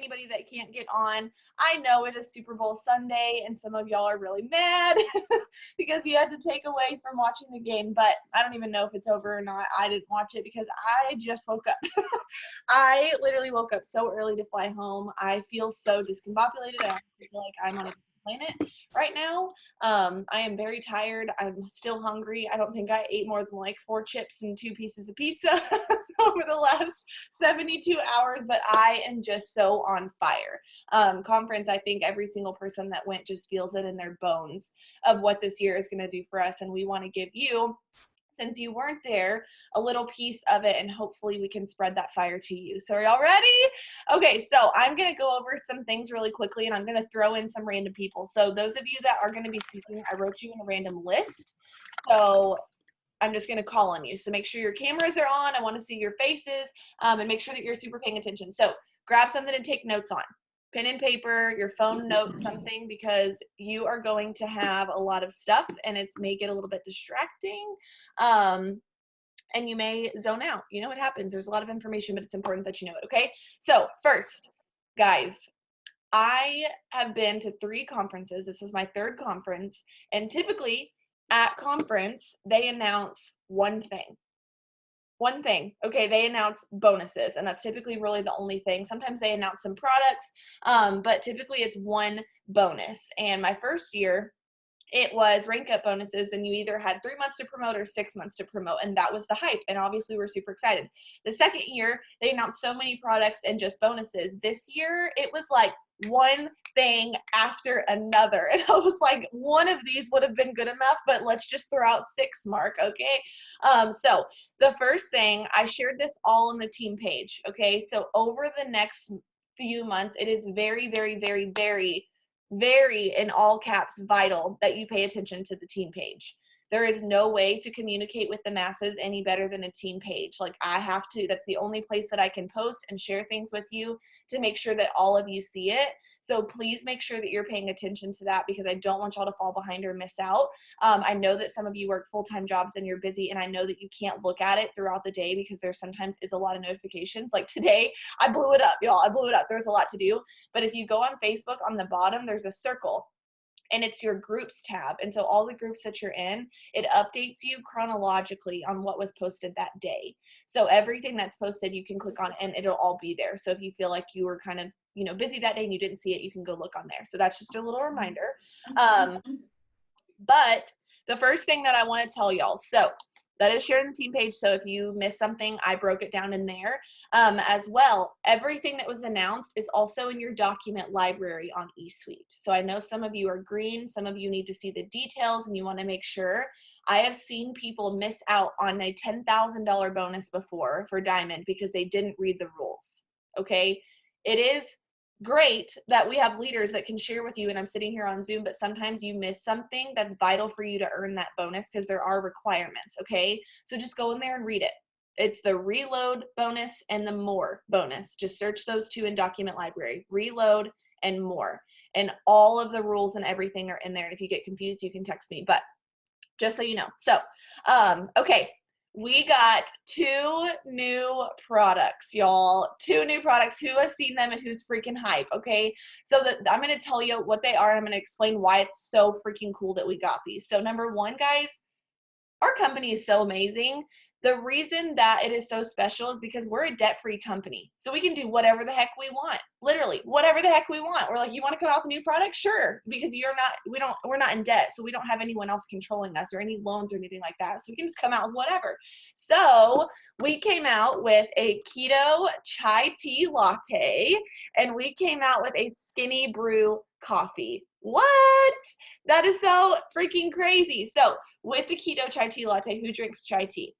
anybody that can't get on. I know it is Super Bowl Sunday, and some of y'all are really mad because you had to take away from watching the game, but I don't even know if it's over or not. I didn't watch it because I just woke up. I literally woke up so early to fly home. I feel so discombobulated. I feel like I'm on a planet right now. I am very tired. I'm still hungry. I don't think I ate more than like 4 chips and 2 pieces of pizza over the last 72 hours, but I am just so on fire. Conference, I think every single person that went just feels it in their bones of what this year is going to do for us, and we want to give you, since you weren't there, a little piece of it, and hopefully we can spread that fire to you. So are y'all ready? Okay, so I'm going to go over some things really quickly, and I'm going to throw in some random people. So those of you that are going to be speaking, I wrote you in a random list. So I'm just going to call on you. So make sure your cameras are on. I want to see your faces, and make sure that you're super paying attention. So grab something to take notes on. Pen and paper, your phone notes, something, because you are going to have a lot of stuff and it may get a little bit distracting. And you may zone out. You know what happens. There's a lot of information, but it's important that you know it, okay? So first, guys, I have been to 3 conferences. This is my 3rd conference, and typically at conference, they announce one thing. One thing, okay, they announce bonuses, and that's typically really the only thing. Sometimes they announce some products, but typically it's one bonus. And my first year, it was rank up bonuses, and you either had 3 months to promote or 6 months to promote, and that was the hype, and obviously we're super excited. The second year, they announced so many products and just bonuses. This year, it was like one thing after another, and I was like, one of these would have been good enough, but let's just throw out 6, Mark, okay? So the first thing, I shared this all on the team page, okay? So over the next few months, it is very, very, very, very, very, in all caps, vital that you pay attention to the team page. There is no way to communicate with the masses any better than a team page. Like, I have to, that's the only place that I can post and share things with you to make sure that all of you see it. So please make sure that you're paying attention to that, because I don't want y'all to fall behind or miss out. I know that some of you work full-time jobs and you're busy, and I know that you can't look at it throughout the day because there sometimes is a lot of notifications. Like today, I blew it up, y'all. I blew it up. There's a lot to do. But if you go on Facebook, on the bottom, there's a circle, and it's your groups tab. And so all the groups that you're in, it updates you chronologically on what was posted that day. So everything that's posted, you can click on and it'll all be there. So if you feel like you were kind of, busy that day and you didn't see it, you can go look on there. So that's just a little reminder. But the first thing that I want to tell y'all, so that is shared on the team page. So if you missed something, I broke it down in there as well. Everything that was announced is also in your document library on eSuite. So I know some of you are green, some of you need to see the details and you want to make sure. I have seen people miss out on a $10,000 bonus before for Diamond because they didn't read the rules. Okay, it is great that we have leaders that can share with you, and I'm sitting here on Zoom, but sometimes you miss something that's vital for you to earn that bonus because there are requirements, okay? So just go in there and read it. It's the reload bonus and the more bonus. Just search those 2 in document library, reload and more. And all of the rules and everything are in there. And if you get confused, you can text me, but just so you know. So, okay. We got 2 new products, y'all. 2 new products. Who has seen them and who's freaking hype, okay? So I'm going to tell you what they are, and I'm going to explain why it's so freaking cool that we got these. So number 1, guys, our company is so amazing. The reason that it is so special is because we're a debt-free company. So we can do whatever the heck we want. Literally, whatever the heck we want. We're like, you want to come out with a new product? Sure. Because we're not in debt. So we don't have anyone else controlling us or any loans or anything like that. So we can just come out with whatever. So we came out with a keto chai tea latte, and we came out with a skinny brew coffee. What? That is so freaking crazy. So with the keto chai tea latte, who drinks chai tea?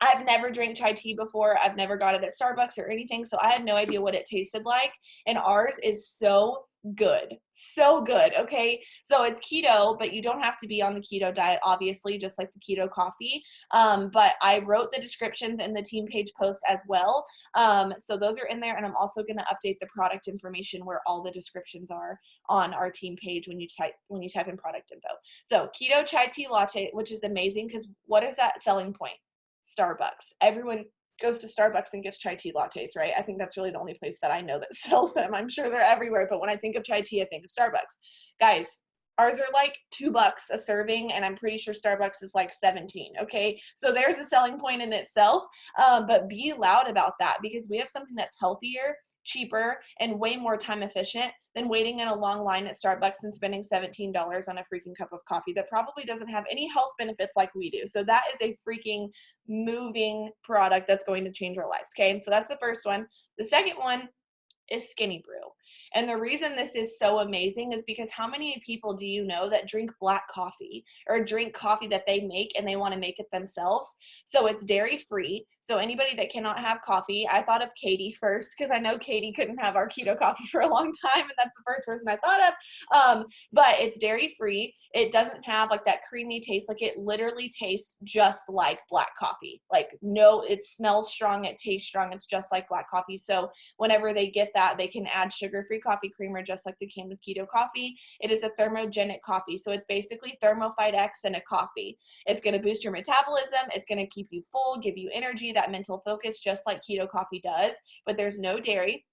I've never drank chai tea before. I've never got it at Starbucks or anything, so I had no idea what it tasted like. And ours is so good. So good, okay? So it's keto, but you don't have to be on the keto diet, obviously, just like the keto coffee. But I wrote the descriptions in the team page post as well. So those are in there, and I'm also going to update the product information where all the descriptions are on our team page when you type in product info. So keto chai tea latte, which is amazing because what is that selling point? Starbucks. Everyone goes to Starbucks and gets chai tea lattes, right? I think that's really the only place that I know that sells them. I'm sure they're everywhere, but when I think of chai tea, I think of Starbucks. Guys, ours are like $2 a serving, and I'm pretty sure Starbucks is like 17. Okay, so there's a selling point in itself. But be loud about that, because we have something that's healthier, cheaper, and way more time efficient than waiting in a long line at Starbucks and spending $17 on a freaking cup of coffee that probably doesn't have any health benefits like we do. So that is a freaking moving product that's going to change our lives. Okay, so that's the first one. The second one is Skinny Brew. And the reason this is so amazing is because how many people do you know that drink black coffee or drink coffee that they make and they want to make it themselves? So it's dairy free. So anybody that cannot have coffee, I thought of Katie first because I know Katie couldn't have our keto coffee for a long time, and that's the first person I thought of. But it's dairy free. It doesn't have like that creamy taste. Like it literally tastes just like black coffee. Like no, it smells strong, it tastes strong. It's just like black coffee. So whenever they get that, they can add sugar-free coffee creamer just like they can with keto coffee. It is a thermogenic coffee. So it's basically Thermophyte X in a coffee. It's going to boost your metabolism. It's going to keep you full, give you energy, that mental focus, just like keto coffee does, but there's no dairy.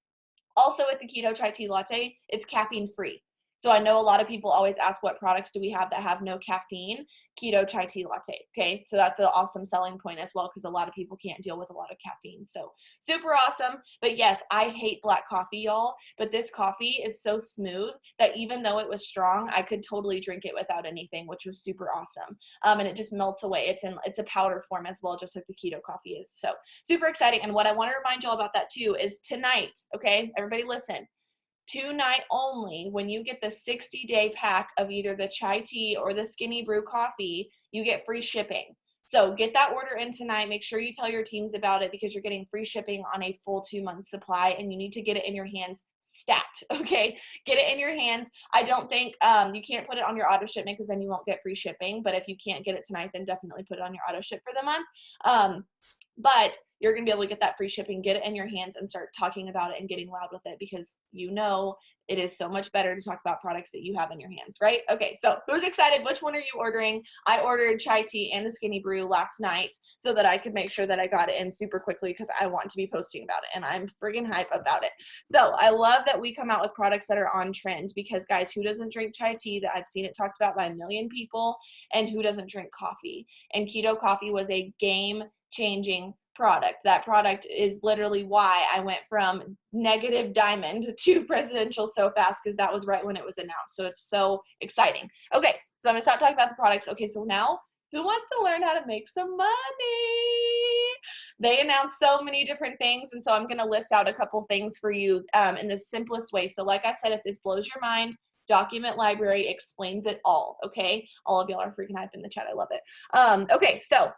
Also with the keto chai tea latte, it's caffeine free. So I know a lot of people always ask what products do we have that have no caffeine? Keto chai tea latte. Okay, so that's an awesome selling point as well, because a lot of people can't deal with a lot of caffeine. So super awesome. But yes, I hate black coffee, y'all, but this coffee is so smooth that even though it was strong, I could totally drink it without anything, which was super awesome. And it just melts away. It's a powder form as well, just like the keto coffee is. So super exciting. And what I want to remind y'all about that too is tonight, okay, everybody listen. Tonight only, when you get the 60-day pack of either the chai tea or the Skinny Brew coffee, you get free shipping. So get that order in tonight. Make sure you tell your teams about it, because you're getting free shipping on a full 2-month supply, and you need to get it in your hands stat. Okay, get it in your hands. I don't think you can't put it on your auto shipment, because then you won't get free shipping. But if you can't get it tonight, then definitely put it on your auto ship for the month. But you're going to be able to get that free shipping, get it in your hands, and start talking about it and getting loud with it, because you know it is so much better to talk about products that you have in your hands, right? Okay, so who's excited? Which one are you ordering? I ordered chai tea and the Skinny Brew last night so that I could make sure that I got it in super quickly, because I want to be posting about it, and I'm friggin' hype about it. So I love that we come out with products that are on trend, because guys, who doesn't drink chai tea? That I've seen it talked about by a million people, and who doesn't drink coffee? And keto coffee was a game-changing product. That product is literally why I went from negative diamond to presidential so fast, because that was right when it was announced. So it's so exciting. Okay, so I'm gonna stop talking about the products. Okay, so now who wants to learn how to make some money? They announced so many different things, and so I'm gonna list out a couple things for you in the simplest way. So like I said, if this blows your mind, Document Library explains it all. Okay, all of y'all are freaking hype in the chat. I love it. Okay, so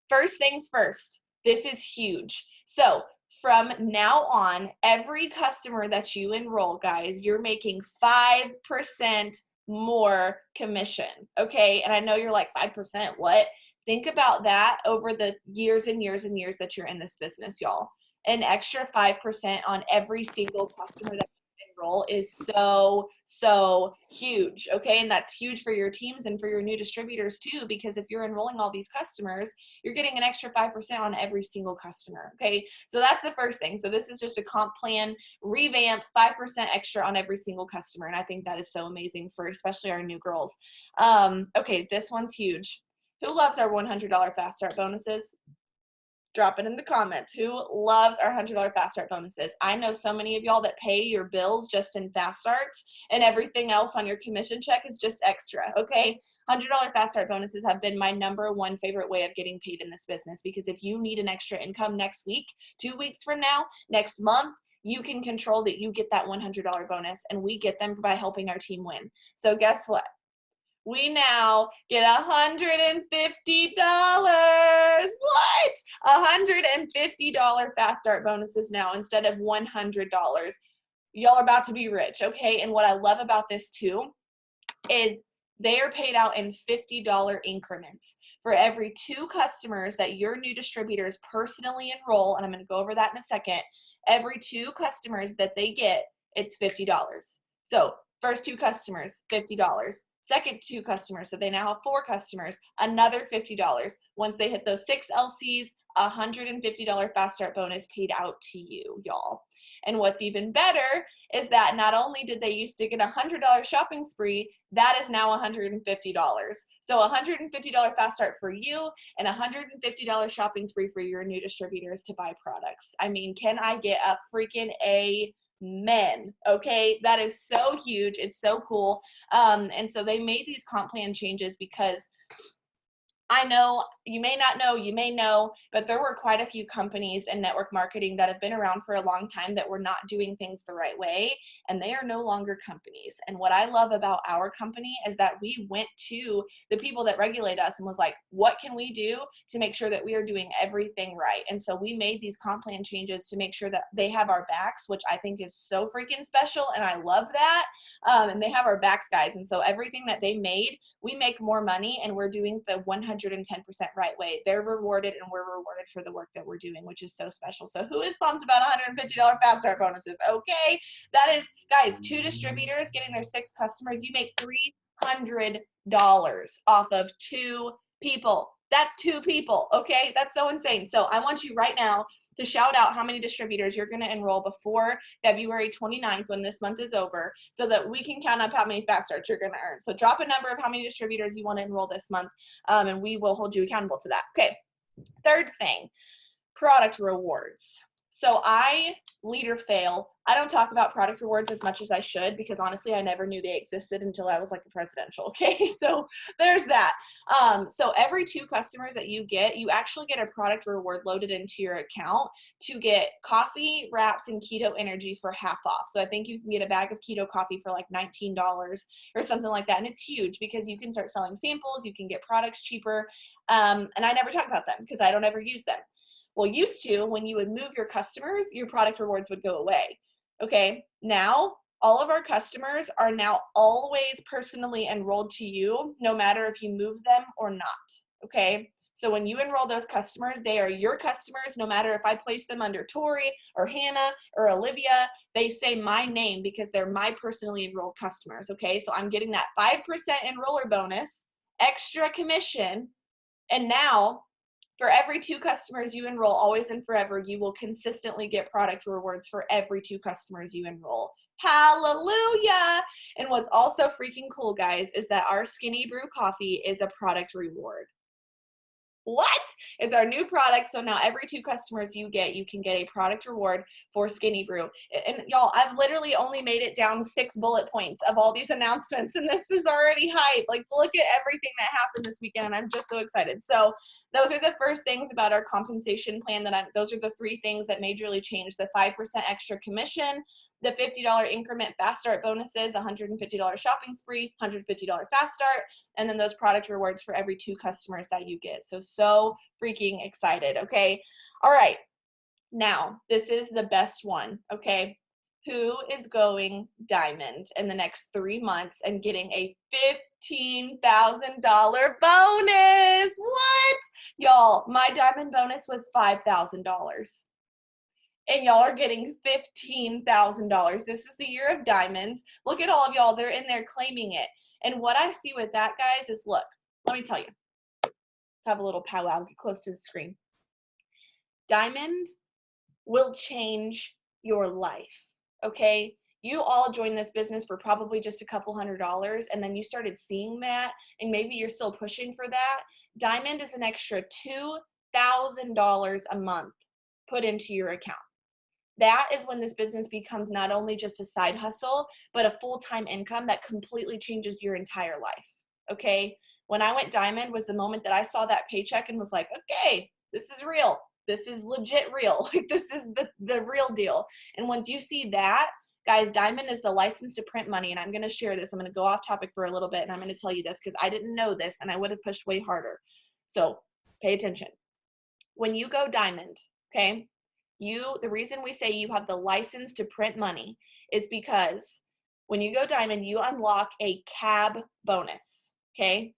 first things first. This is huge. So from now on, every customer that you enroll, guys, you're making 5% more commission, okay? And I know you're like, 5%, what? Think about that over the years and years and years that you're in this business, y'all. An extra 5% on every single customer that enroll is so huge, okay? And that's huge for your teams and for your new distributors too, because if you're enrolling all these customers, you're getting an extra 5% on every single customer, okay? So that's the first thing. So this is just a comp plan revamp, 5% extra on every single customer, and I think that is so amazing for especially our new girls. Okay, this one's huge. Who loves our $100 fast start bonuses? Drop it in the comments. Who loves our $100 fast start bonuses? I know so many of y'all that pay your bills just in fast starts, and everything else on your commission check is just extra, okay? $100 fast start bonuses have been my #1 favorite way of getting paid in this business, because if you need an extra income next week, 2 weeks from now, next month, you can control that you get that $100 bonus, and we get them by helping our team win. So guess what? We now get $150. What? $150 fast start bonuses now instead of $100. Y'all are about to be rich, okay? And what I love about this too is they are paid out in $50 increments. For every 2 customers that your new distributors personally enroll, and I'm going to go over that in a second, every 2 customers that they get, it's $50. So first 2 customers, $50. Second 2 customers, so they now have 4 customers, another $50. Once they hit those 6 LCs, $150 fast start bonus paid out to you, y'all. And what's even better is that not only did they used to get a $100 shopping spree, that is now $150. So $150 fast start for you and $150 shopping spree for your new distributors to buy products. I mean, can I get a freaking amen? Okay, that is so huge. It's so cool. And so they made these comp plan changes because I know you may not know, you may know, but there were quite a few companies in network marketing that have been around for a long time that were not doing things the right way, and they are no longer companies. And what I love about our company is that we went to the people that regulate us and was like, what can we do to make sure that we are doing everything right? And so we made these comp plan changes to make sure that they have our backs, which I think is so freaking special, and I love that. And they have our backs, guys. And so everything that they made, we make more money, and we're doing the 110% right way. They're rewarded, and we're rewarded for the work that we're doing, which is so special. So who is pumped about $150 fast start bonuses? Okay, that is, guys, 2 distributors getting their 6 customers. You make $300 off of 2 people. That's 2 people, okay? That's so insane. So I want you right now to shout out how many distributors you're going to enroll before February 29th when this month is over, so that we can count up how many fast starts you're going to earn. So drop a number of how many distributors you want to enroll this month, and we will hold you accountable to that. Okay, third thing, product rewards. So I, lead or fail, I don't talk about product rewards as much as I should, because honestly, I never knew they existed until I was like a presidential, okay? So there's that. So every 2 customers that you get, you actually get a product reward loaded into your account to get coffee, wraps, and keto energy for half off. So I think you can get a bag of keto coffee for like $19 or something like that. And it's huge because you can start selling samples, you can get products cheaper. And I never talk about them because I don't ever use them. Well, used to, when you would move your customers, your product rewards would go away. Okay, now all of our customers are now always personally enrolled to you, no matter if you move them or not. Okay, so when you enroll those customers, they are your customers, no matter if I place them under Tori or Hannah or Olivia, they say my name because they're my personally enrolled customers. Okay, so I'm getting that 5% enroller bonus, extra commission, and now for every 2 customers you enroll, always and forever, you will consistently get product rewards for every 2 customers you enroll. Hallelujah! And what's also freaking cool, guys, is that our Skinny Brew coffee is a product reward. What? It's our new product. So now every 2 customers you get, you can get a product reward for Skinny Brew. And y'all, I've literally only made it down 6 bullet points of all these announcements, and this is already hype. Like, look at everything that happened this weekend, and I'm just so excited. So those are the first things about our compensation plan those are the 3 things that majorly changed: the 5% extra commission, the $50 increment fast start bonuses, $150 shopping spree, $150 fast start, and then those product rewards for every 2 customers that you get. So freaking excited, okay? All right, now this is the best one, okay? Who is going diamond in the next 3 months and getting a $15,000 bonus? What? Y'all, my diamond bonus was $5,000. And y'all are getting $15,000. This is the year of diamonds. Look at all of y'all. They're in there claiming it. And what I see with that, guys, is, look, let me tell you. Let's have a little powwow. Get close to the screen. Diamond will change your life, okay? You all joined this business for probably just a couple $100, and then you started seeing that, and maybe you're still pushing for that. Diamond is an extra $2,000 a month put into your account. That is when this business becomes not only just a side hustle, but a full-time income that completely changes your entire life, okay? When I went diamond was the moment that I saw that paycheck and was like, okay, this is real. This is legit real. Like, this is the real deal. And once you see that, guys, diamond is the license to print money. And I'm going to share this. I'm going to go off topic for a little bit, and I'm going to tell you this because I didn't know this and I would have pushed way harder. So pay attention. When you go diamond, okay, the reason we say you have the license to print money is because when you go diamond, you unlock a CAB bonus, okay?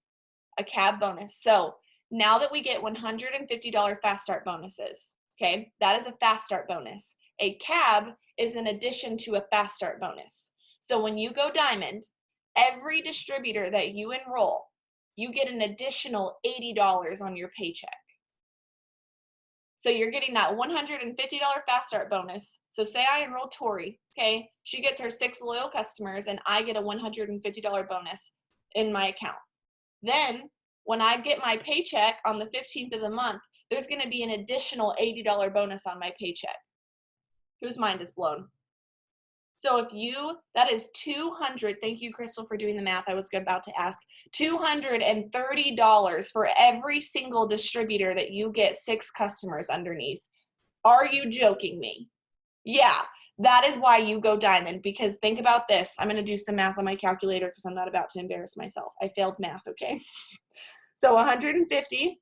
A CAB bonus. So now that we get $150 fast start bonuses, okay, that is a fast start bonus. A CAB is an addition to a fast start bonus. So when you go diamond, Every distributor that you enroll, you get an additional $80 on your paycheck. So you're getting that $150 fast start bonus. So say I enroll Tori, okay? She gets her 6 loyal customers and I get a $150 bonus in my account. Then when I get my paycheck on the 15th of the month, there's going to be an additional $80 bonus on my paycheck. Whose mind is blown? So that is 200, thank you, Crystal, for doing the math. I was about to ask. $230 for every single distributor that you get 6 customers underneath. Are you joking me? Yeah, that is why you go diamond, because think about this. I'm going to do some math on my calculator because I'm not about to embarrass myself. I failed math, okay? So 150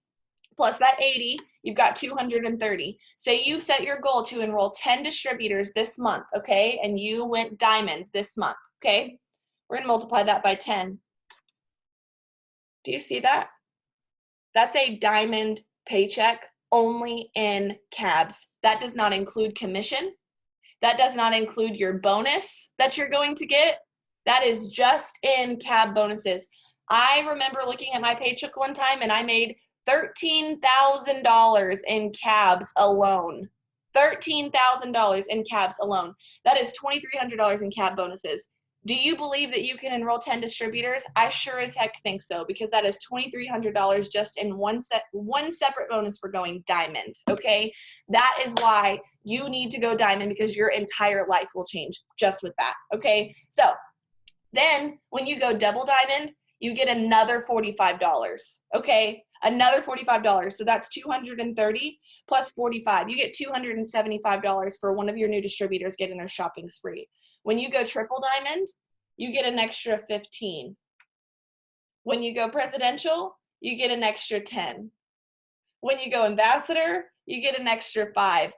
plus that 80, you've got 230. Say you set your goal to enroll 10 distributors this month, okay? And you went diamond this month, okay? We're going to multiply that by 10. Do you see that? That's a diamond paycheck only in cabs. That does not include commission. That does not include your bonus that you're going to get. That is just in cab bonuses. I remember looking at my paycheck one time and I made $13,000 in cabs alone. $13,000 in cabs alone. That is $2,300 in cab bonuses. Do you believe that you can enroll 10 distributors? I sure as heck think so, because that is $2,300 just in one separate bonus for going diamond, okay? That is why you need to go diamond, because your entire life will change just with that, okay? So then when you go double diamond, you get another $45, okay? Another $45. So that's 230 plus 45. You get $275 for one of your new distributors getting their shopping spree. When you go triple diamond, you get an extra 15. When you go presidential, you get an extra 10. When you go ambassador, you get an extra 5.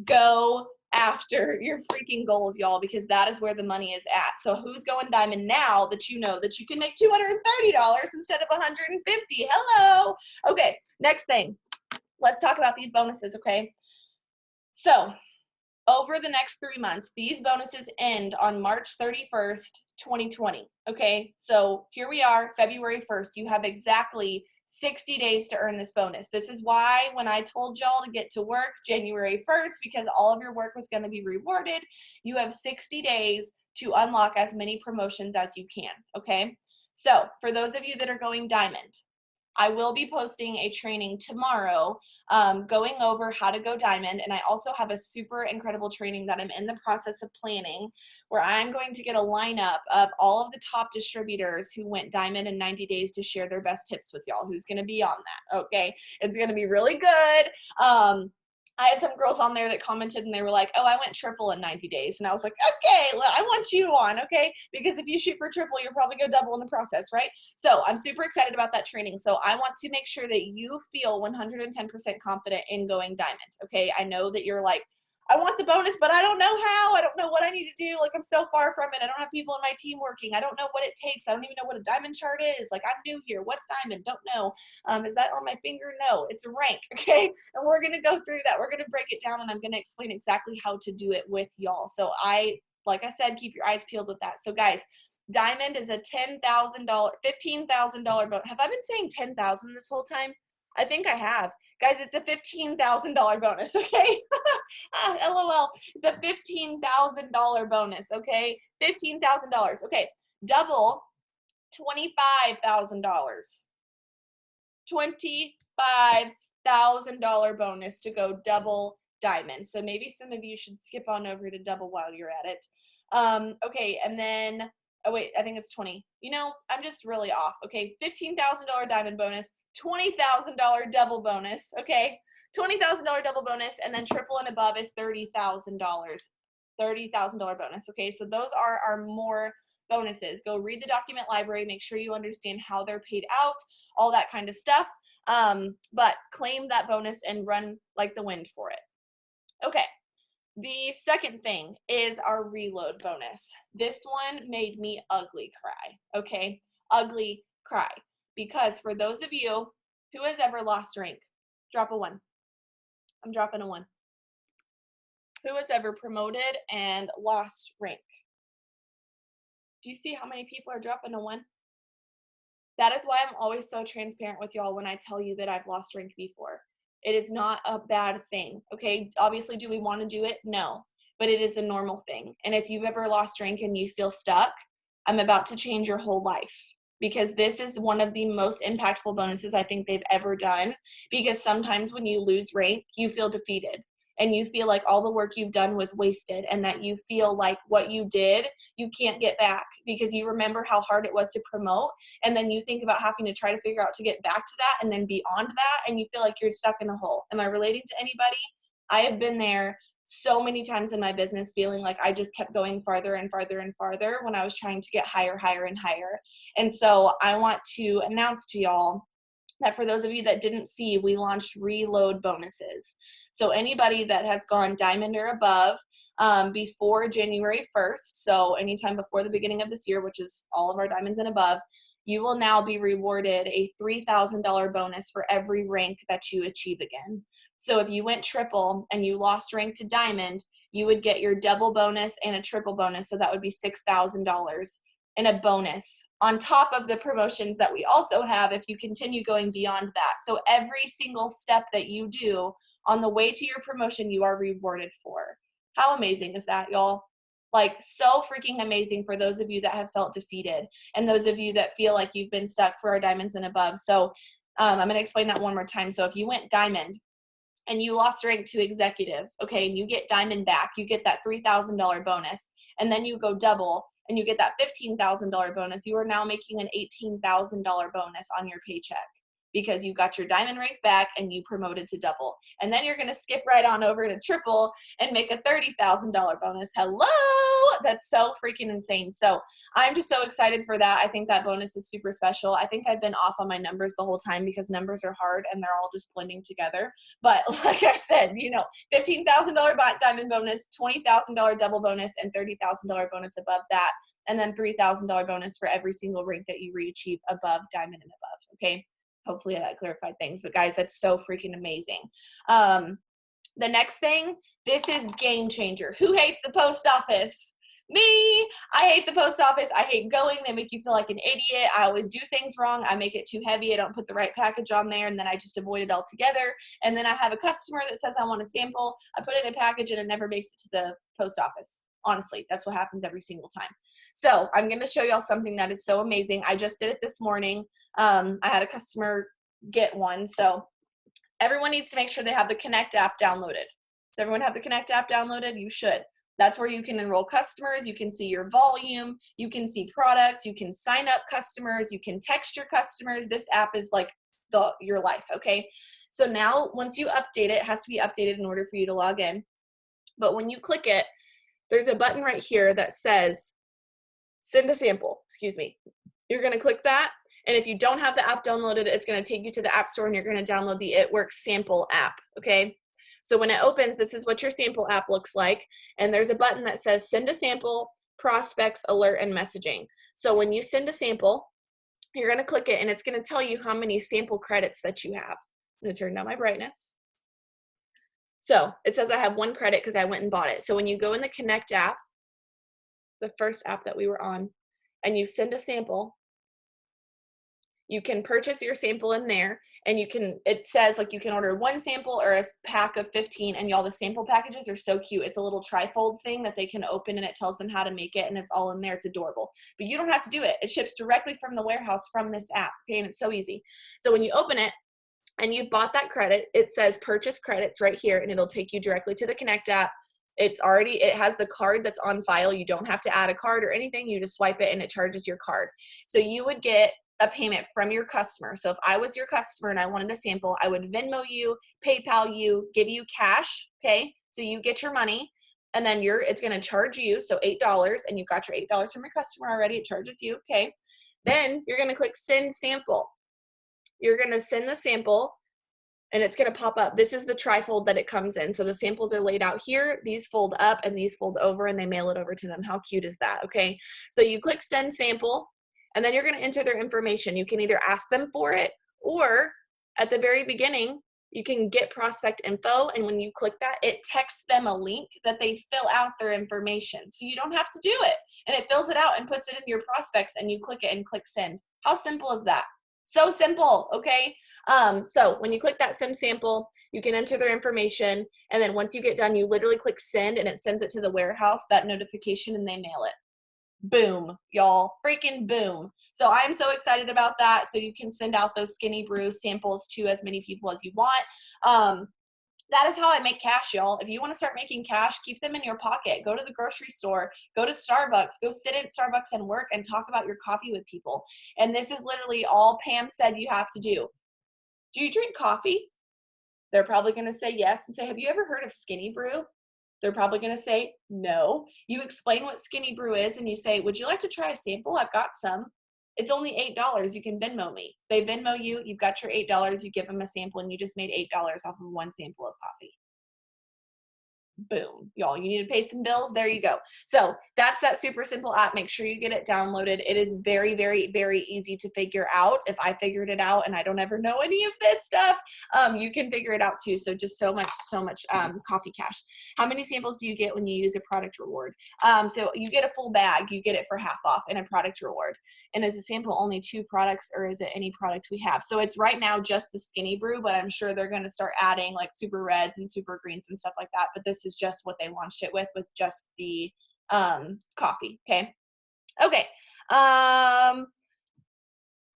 Go after your freaking goals, y'all, because that is where the money is at. So who's going diamond now that you know that you can make $230 instead of $150? Hello. Okay, next thing. Let's talk about these bonuses, okay? So over the next 3 months, these bonuses end on March 31st, 2020, okay? So here we are, February 1st. You have exactly 60 days to earn this bonus. This is why when I told y'all to get to work January 1st, because all of your work was going to be rewarded, you have 60 days to unlock as many promotions as you can, okay? So for those of you that are going diamond, I will be posting a training tomorrow going over how to go diamond, and I also have a super incredible training that I'm in the process of planning, where I'm going to get a lineup of all of the top distributors who went diamond in 90 days to share their best tips with y'all. Who's going to be on that? Okay, it's going to be really good. I had some girls on there that commented and they were like, oh, I went triple in 90 days. And I was like, okay, well, I want you on, okay? Because if you shoot for triple, you'll probably go double in the process, right? So I'm super excited about that training. So I want to make sure that you feel 110% confident in going diamond, okay? I know that you're like, I want the bonus, but I don't know how. I don't know what I need to do. Like, I'm so far from it. I don't have people in my team working. I don't know what it takes. I don't even know what a diamond chart is. Like, I'm new here. What's diamond? Don't know. Is that on my finger? No, it's a rank, okay? And we're going to go through that. We're going to break it down, and I'm going to explain exactly how to do it with y'all. So like I said, keep your eyes peeled with that. So guys, diamond is a $10,000, $15,000 bonus. Have I been saying 10,000 this whole time? I think I have. Guys, it's a $15,000 bonus, okay? LOL. It's a $15,000 bonus, okay? $15,000. Okay, double $25,000. $25,000 bonus to go double diamond. So maybe some of you should skip on over to double while you're at it. Okay, and then, oh wait, I think it's 20. You know, I'm just really off. Okay, $15,000 diamond bonus, $20,000 double bonus, okay? $20,000 double bonus, and then triple and above is $30,000. $30,000 bonus, okay? So those are our more bonuses. Go read the document library, make sure you understand how they're paid out, all that kind of stuff. But claim that bonus and run like the wind for it. Okay. The second thing is our reload bonus. This one made me ugly cry, okay? Ugly cry. Because for those of you who has ever lost rank, drop a 1. I'm dropping a 1. Who has ever promoted and lost rank? Do you see how many people are dropping a 1? That is why I'm always so transparent with y'all when I tell you that I've lost rank before. It is not a bad thing, okay? Obviously, do we want to do it? No, but it is a normal thing. And if you've ever lost rank and you feel stuck, I'm about to change your whole life because this is one of the most impactful bonuses I think they've ever done. Because sometimes when you lose rank, you feel defeated and you feel like all the work you've done was wasted and that you feel like what you did, you can't get back because you remember how hard it was to promote, and then you think about having to try to figure out to get back to that and then beyond that, and you feel like you're stuck in a hole. Am I relating to anybody? I have been there so many times in my business feeling like I just kept going farther and farther and farther when I was trying to get higher, higher, and higher. And so I want to announce to y'all that for those of you that didn't see, we launched reload bonuses. So anybody that has gone diamond or above before January 1st, so anytime before the beginning of this year, which is all of our diamonds and above, you will now be rewarded a $3,000 bonus for every rank that you achieve again. So if you went triple and you lost rank to diamond, you would get your double bonus and a triple bonus, so that would be $6,000 and a bonus on top of the promotions that we also have if you continue going beyond that. So every single step that you do on the way to your promotion, you are rewarded for. How amazing is that, y'all? Like, so freaking amazing for those of you that have felt defeated and those of you that feel like you've been stuck for our diamonds and above. So I'm going to explain that one more time. So if you went diamond and you lost rank to executive, okay, and you get diamond back, you get that $3,000 bonus, and then you go double and you get that $15,000 bonus, you are now making an $18,000 bonus on your paycheck because you got your diamond rank back and you promoted to double. And then you're going to skip right on over to triple and make a $30,000 bonus. Hello! That's so freaking insane. So I'm just so excited for that. I think that bonus is super special. I think I've been off on my numbers the whole time because numbers are hard and they're all just blending together. But like I said, you know, $15,000 diamond bonus, $20,000 double bonus, and $30,000 bonus above that. And then $3,000 bonus for every single rank that you re-achieve above diamond and above. Okay. Hopefully that clarified things. But guys, that's so freaking amazing. The next thing, this is game changer. Who hates the post office? Me. I hate the post office. I hate going. They make you feel like an idiot. I always do things wrong. I make it too heavy. I don't put the right package on there, and then I just avoid it altogether. And then I have a customer that says I want a sample. I put it in a package, and it never makes it to the post office. Honestly, that's what happens every single time. So I'm going to show y'all something that is so amazing. I just did it this morning. I had a customer get one. So everyone needs to make sure they have the Connect app downloaded. Does everyone have the Connect app downloaded? You should. That's where you can enroll customers. You can see your volume. You can see products. You can sign up customers. You can text your customers. This app is like your life, okay? So now once you update it, it has to be updated in order for you to log in. But when you click it, there's a button right here that says send a sample, excuse me. You're going to click that. And if you don't have the app downloaded, it's going to take you to the App Store and you're going to download the It Works sample app, okay? So when it opens, this is what your sample app looks like. And there's a button that says send a sample, prospects, alert, and messaging. So when you send a sample, you're going to click it and it's going to tell you how many sample credits that you have. I'm going to turn down my brightness. So it says I have 1 credit because I went and bought it. So when you go in the Connect app, the first app that we were on, and you send a sample, you can purchase your sample in there, and it says like you can order 1 sample or a pack of 15, and y'all, the sample packages are so cute. It's a little trifold thing that they can open and it tells them how to make it, and it's all in there. It's adorable. But you don't have to do it. It ships directly from the warehouse from this app, okay, and it's so easy. So when you open it, and you've bought that credit, it says purchase credits right here, and it'll take you directly to the Connect app. It has the card that's on file. You don't have to add a card or anything. You just swipe it and it charges your card. So you would get a payment from your customer. So if I was your customer and I wanted a sample, I would Venmo you, PayPal you, give you cash, okay? So you get your money, and then it's going to charge you, so $8, and you got your $8 from your customer already. It charges you, okay? Then you're going to click send sample. You're going to send the sample, and it's going to pop up. This is the trifold that it comes in. So the samples are laid out here. These fold up and these fold over, and they mail it over to them. How cute is that? Okay. So you click send sample, and then you're going to enter their information. You can either ask them for it, or at the very beginning, you can get prospect info, and when you click that, it texts them a link that they fill out their information. So you don't have to do it, and it fills it out and puts it in your prospects, and you click it and click send. How simple is that? So simple, okay? So when you click that send sample, you can enter their information, and then once you get done, you literally click send, and it sends it to the warehouse, that notification, and they mail it. Boom, y'all, freaking boom. So I'm so excited about that. So you can send out those Skinny Brew samples to as many people as you want. That is how I make cash, y'all. If you want to start making cash, keep them in your pocket. Go to the grocery store, go to Starbucks, go sit at Starbucks and work and talk about your coffee with people. And this is literally all Pam said you have to do. Do you drink coffee? They're probably going to say yes and say, have you ever heard of Skinny Brew? They're probably going to say no. You explain what Skinny Brew is and you say, would you like to try a sample? I've got some. It's only $8. You can Venmo me. They Venmo you. You've got your $8. You give them a sample and you just made $8 off of one sample of coffee. Boom, y'all, you need to pay some bills. There you go. So that's that super simple app. Make sure you get it downloaded. It is very, very, very easy to figure out. If I figured it out and I don't ever know any of this stuff, you can figure it out too. So just so much coffee cash. How many samples do you get when you use a product reward? So you get a full bag, you get it for half off in a product reward. And is a sample only 2 products, or is it any product we have? So it's right now just the Skinny Brew, but I'm sure they're going to start adding like Super Reds and Super Greens and stuff like that. But this is just what they launched it with just the coffee. Okay.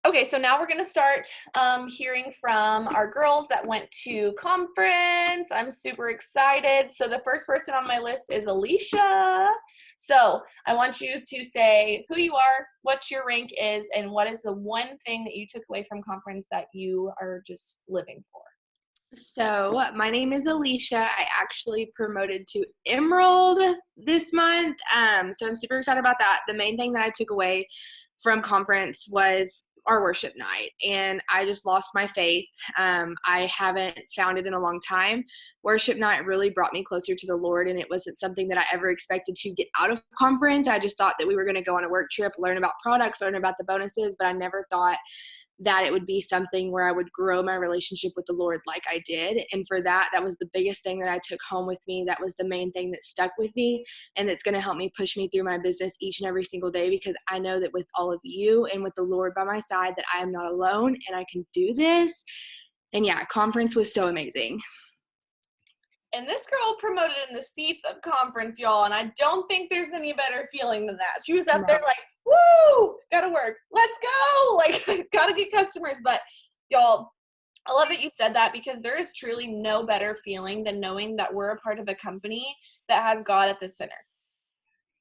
Okay, so now we're going to start hearing from our girls that went to conference. I'm super excited. So the first person on my list is Alicia. So I want you to say who you are, what your rank is, and what is the one thing that you took away from conference that you are just living for. So my name is Alicia. I actually promoted to Emerald this month. So I'm super excited about that. The main thing that I took away from conference was our worship night, and I just lost my faith. I haven't found it in a long time. Worship night really brought me closer to the Lord, and it wasn't something that I ever expected to get out of conference. I just thought that we were going to go on a work trip, learn about products, learn about the bonuses, but I never thought that it would be something where I would grow my relationship with the Lord like I did. And for that, that was the biggest thing that I took home with me. That was the main thing that stuck with me, and that's going to help me push me through my business each and every single day, because I know that with all of you and with the Lord by my side, that I am not alone and I can do this. And yeah, conference was so amazing. And this girl promoted in the seats of conference, y'all, and I don't think there's any better feeling than that. She was up there like, woo, gotta work, let's go, like, gotta get customers. But y'all, I love that you said that, because there is truly no better feeling than knowing that we're a part of a company that has God at the center.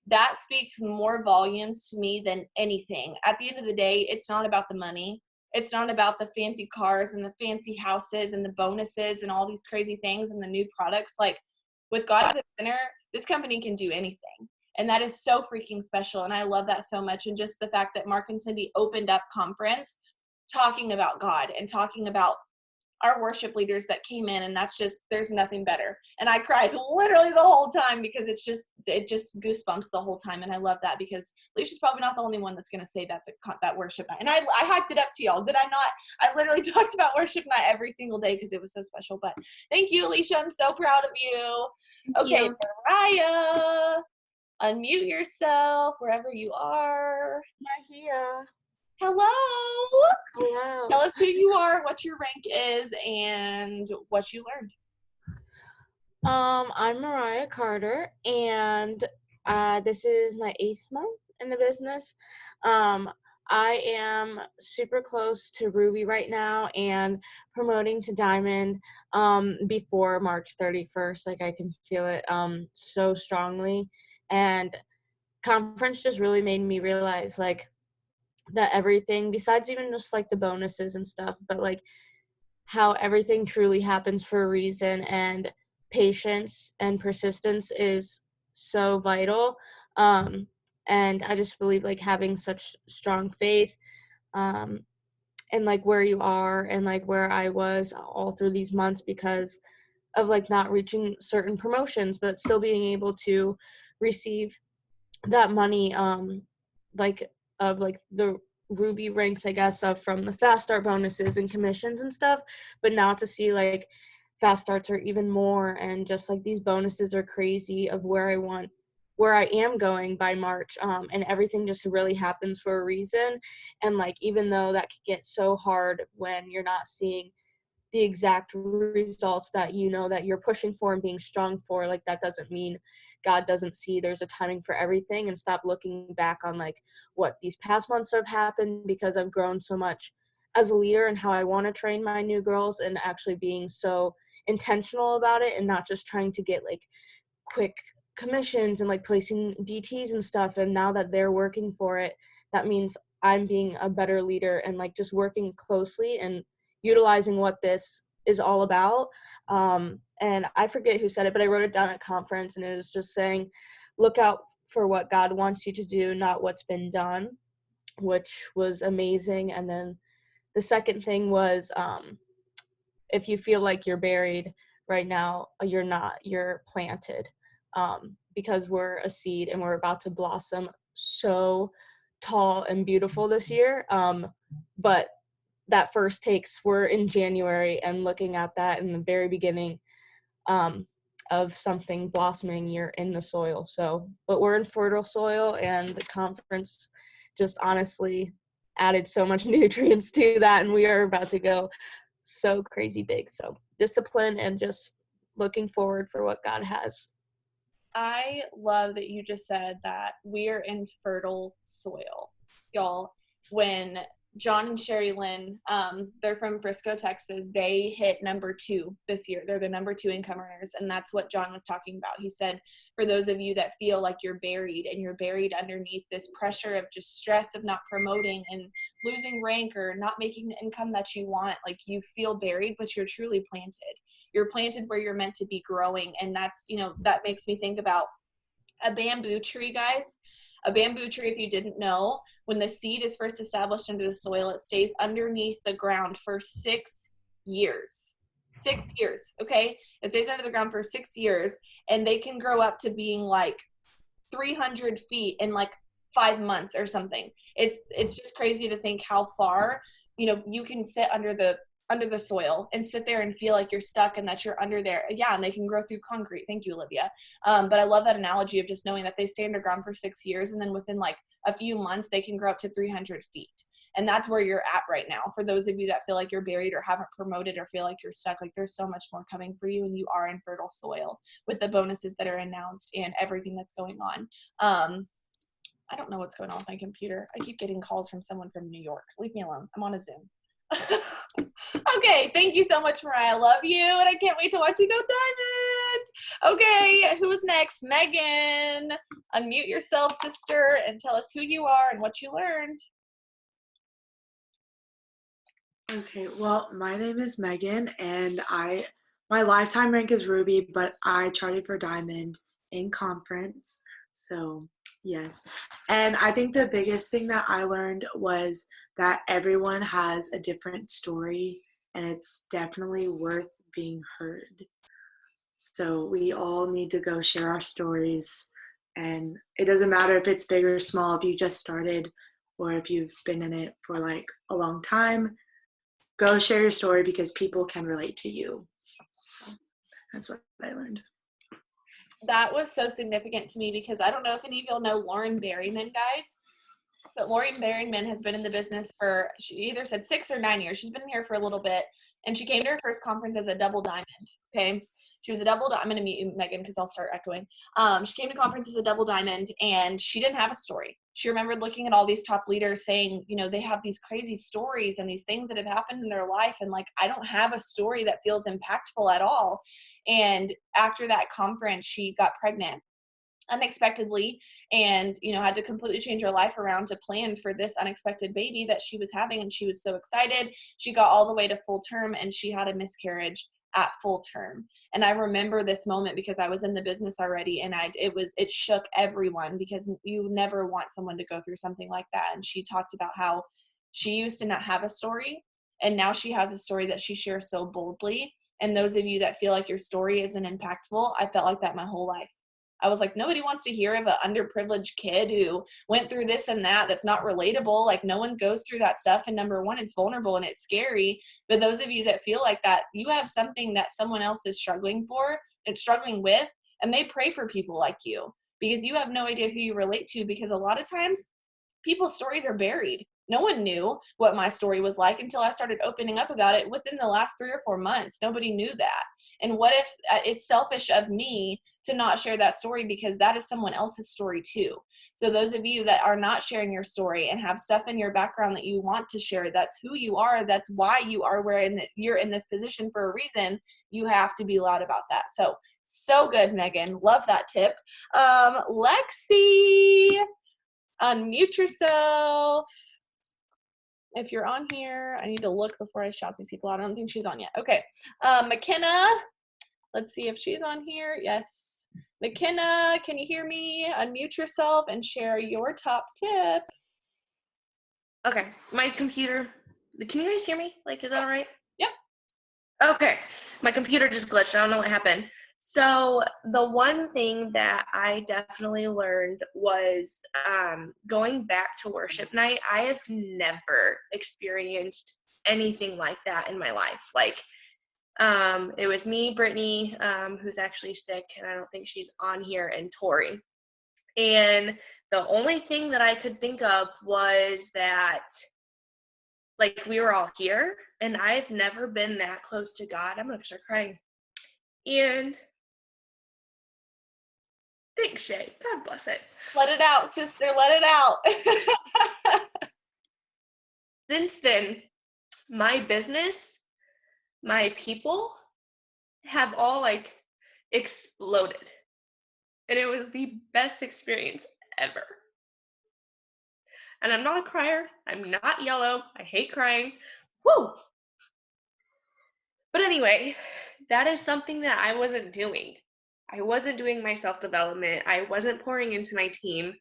That speaks more volumes to me than anything. At the end of the day, it's not about the money. It's not about the fancy cars and the fancy houses and the bonuses and all these crazy things and the new products. Like, with God at the center, this company can do anything. And that is so freaking special. And I love that so much. And just the fact that Mark and Cindy opened up conference talking about God and talking about our worship leaders that came in, and that's just, there's nothing better. And I cried literally the whole time, because it just goosebumps the whole time. And I love that, because Alicia's probably not the only one that's going to say that worship night. And I hyped it up to y'all. Did I not? I literally talked about worship night every single day because it was so special. But thank you, Alicia. I'm so proud of you. Okay, Mariah, unmute yourself wherever you are. I'm here. Hello. Hello. Tell us who you are, what your rank is, and what you learned. I'm Mariah Carter, and this is my 8th month in the business. I am super close to Ruby right now and promoting to Diamond before March 31st. Like, I can feel it so strongly. And conference just really made me realize, like, that everything, besides even just like the bonuses and stuff, but like how everything truly happens for a reason, and patience and persistence is so vital. And I just believe, like, having such strong faith and like where you are and like where I was all through these months, because of like not reaching certain promotions but still being able to receive that money, like of like the Ruby ranks, I guess, from the fast start bonuses and commissions and stuff, but now to see like fast starts are even more, and just like these bonuses are crazy of where I am going by March, and everything just really happens for a reason. And like, even though that could get so hard when you're not seeing the exact results that you know that you're pushing for and being strong for, like that doesn't mean God doesn't see. There's a timing for everything, and stop looking back on like what these past months have happened, because I've grown so much as a leader and how I want to train my new girls, and actually being so intentional about it and not just trying to get like quick commissions and like placing DTs and stuff. And now that they're working for it, that means I'm being a better leader and like just working closely and utilizing what this is all about. And I forget who said it, but I wrote it down at conference, and it was just saying, look out for what God wants you to do, not what's been done, which was amazing. And then the second thing was, if you feel like you're buried right now, you're not, you're planted, because we're a seed and we're about to blossom so tall and beautiful this year. But that first takes, we're in January and looking at that in the very beginning, of something blossoming, you're in the soil. So, but we're in fertile soil, and the conference just honestly added so much nutrients to that, and we are about to go so crazy big. So discipline and just looking forward for what God has. I love that you just said that we're in fertile soil, y'all. When John and Sherry Lynn, they're from Frisco, Texas, they hit number 2 this year. They're the number 2 income earners, and that's what John was talking about. He said, for those of you that feel like you're buried, and you're buried underneath this pressure of just stress of not promoting and losing rank or not making the income that you want, like you feel buried, but you're truly planted. You're planted where you're meant to be growing. And that's, that makes me think about a bamboo tree, guys. A bamboo tree, if you didn't know, when the seed is first established into the soil, it stays underneath the ground for 6 years. 6 years, okay? It stays under the ground for 6 years, and they can grow up to being like 300 feet in like 5 months or something. It's just crazy to think how far, you can sit under the soil and sit there and feel like you're stuck and that you're under there. Yeah, and they can grow through concrete. Thank you, Olivia. But I love that analogy of just knowing that they stay underground for 6 years, and then within like a few months, they can grow up to 300 feet. And that's where you're at right now. For those of you that feel like you're buried or haven't promoted or feel like you're stuck, like there's so much more coming for you, and you are in fertile soil with the bonuses that are announced and everything that's going on. I don't know what's going on with my computer. I keep getting calls from someone from New York. Leave me alone. I'm on a Zoom. Okay, thank you so much, Mariah. I love you, and I can't wait to watch you go diamond. Okay, who's next? Megan. Unmute yourself, sister, and tell us who you are and what you learned. Okay, well, my name is Megan, and my lifetime rank is Ruby, but I charted for Diamond in conference, so yes. And I think the biggest thing that I learned was that everyone has a different story, and it's definitely worth being heard. So we all need to go share our stories, and it doesn't matter if it's big or small, if you just started or if you've been in it for like a long time. Go share your story because people can relate to you. So that's what I learned. That was so significant to me because I don't know if any of y'all know Lauren Berryman, guys, but Lauren Berryman has been in the business for, she either said 6 or 9 years. She's been here for a little bit, and she came to her first conference as a double diamond, okay? She was a double diamond. I'm going to mute you, Megan, because I'll start echoing. She came to conference as a double diamond, and she didn't have a story. She remembered looking at all these top leaders saying, they have these crazy stories and these things that have happened in their life, and like, I don't have a story that feels impactful at all. And after that conference, she got pregnant unexpectedly and had to completely change her life around to plan for this unexpected baby that she was having, and she was so excited. She got all the way to full term, and she had a miscarriage at full term. And I remember this moment because I was in the business already, and it shook everyone because you never want someone to go through something like that. And she talked about how she used to not have a story, and now she has a story that she shares so boldly. And those of you that feel like your story isn't impactful, I felt like that my whole life. I was like, nobody wants to hear of an underprivileged kid who went through this and that's not relatable. Like, no one goes through that stuff. And number one, it's vulnerable and it's scary. But those of you that feel like that, you have something that someone else is struggling with, and they pray for people like you because you have no idea who you relate to, because a lot of times people's stories are buried. No one knew what my story was like until I started opening up about it within the last 3 or 4 months. Nobody knew that. And what if it's selfish of me to not share that story, because that is someone else's story too. So those of you that are not sharing your story and have stuff in your background that you want to share, that's who you are. That's why you are where you're in this position for a reason. You have to be loud about that. So good, Megan. Love that tip. Lexi, unmute yourself. If you're on here, I need to look before I shout these people out. I don't think she's on yet. Okay. McKenna, let's see if she's on here. Yes. McKenna, can you hear me? Unmute yourself and share your top tip. Okay. My computer, can you guys hear me? Like, is that all right? Yep. Okay. My computer just glitched. I don't know what happened. So the one thing that I definitely learned was going back to worship night. I have never experienced anything like that in my life. Like, it was me, Brittany, who's actually sick, and I don't think she's on here, and Tori. And the only thing that I could think of was that, like, we were all here, and I've never been that close to God. I'm going to start crying. And thanks, Shay. God bless it. Let it out, sister. Let it out. Since then, my business, my people have all like exploded. And it was the best experience ever. And I'm not a crier. I'm not yellow. I hate crying. Woo! But anyway, that is something that I wasn't doing. I wasn't doing my self-development. I wasn't pouring into my team.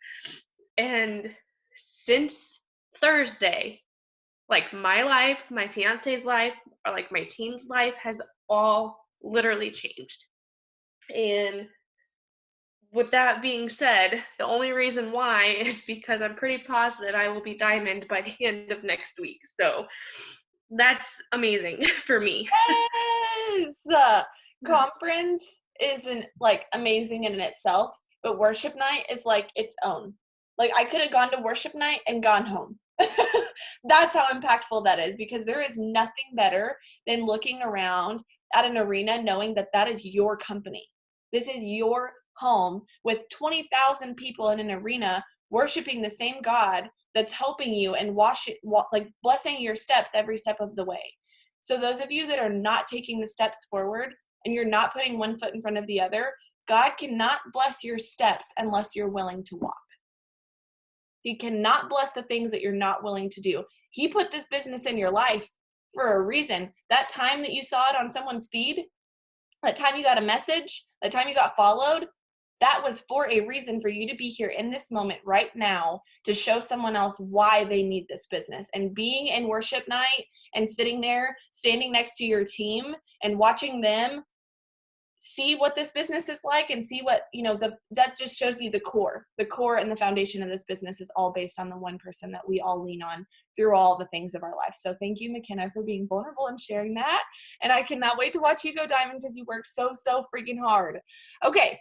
And since Thursday, like, my life, my fiance's life, or like my team's life has all literally changed. And with that being said, the only reason why is because I'm pretty positive I will be diamond by the end of next week. So that's amazing for me. Yes! Conference isn't like amazing in itself, but worship night is like its own. Like, I could have gone to worship night and gone home. That's how impactful that is, because there is nothing better than looking around at an arena knowing that that is your company. This is your home with 20,000 people in an arena worshiping the same God that's helping you and like blessing your steps every step of the way. So those of you that are not taking the steps forward and you're not putting one foot in front of the other, God cannot bless your steps unless you're willing to walk. He cannot bless the things that you're not willing to do. He put this business in your life for a reason. That time that you saw it on someone's feed, that time you got a message, that time you got followed, that was for a reason, for you to be here in this moment right now to show someone else why they need this business. And being in worship night and sitting there, standing next to your team and watching them see what this business is like and see what, that just shows you the core and the foundation of this business is all based on the one person that we all lean on through all the things of our life. So thank you, McKenna, for being vulnerable and sharing that. And I cannot wait to watch you go diamond, because you work so freaking hard. Okay.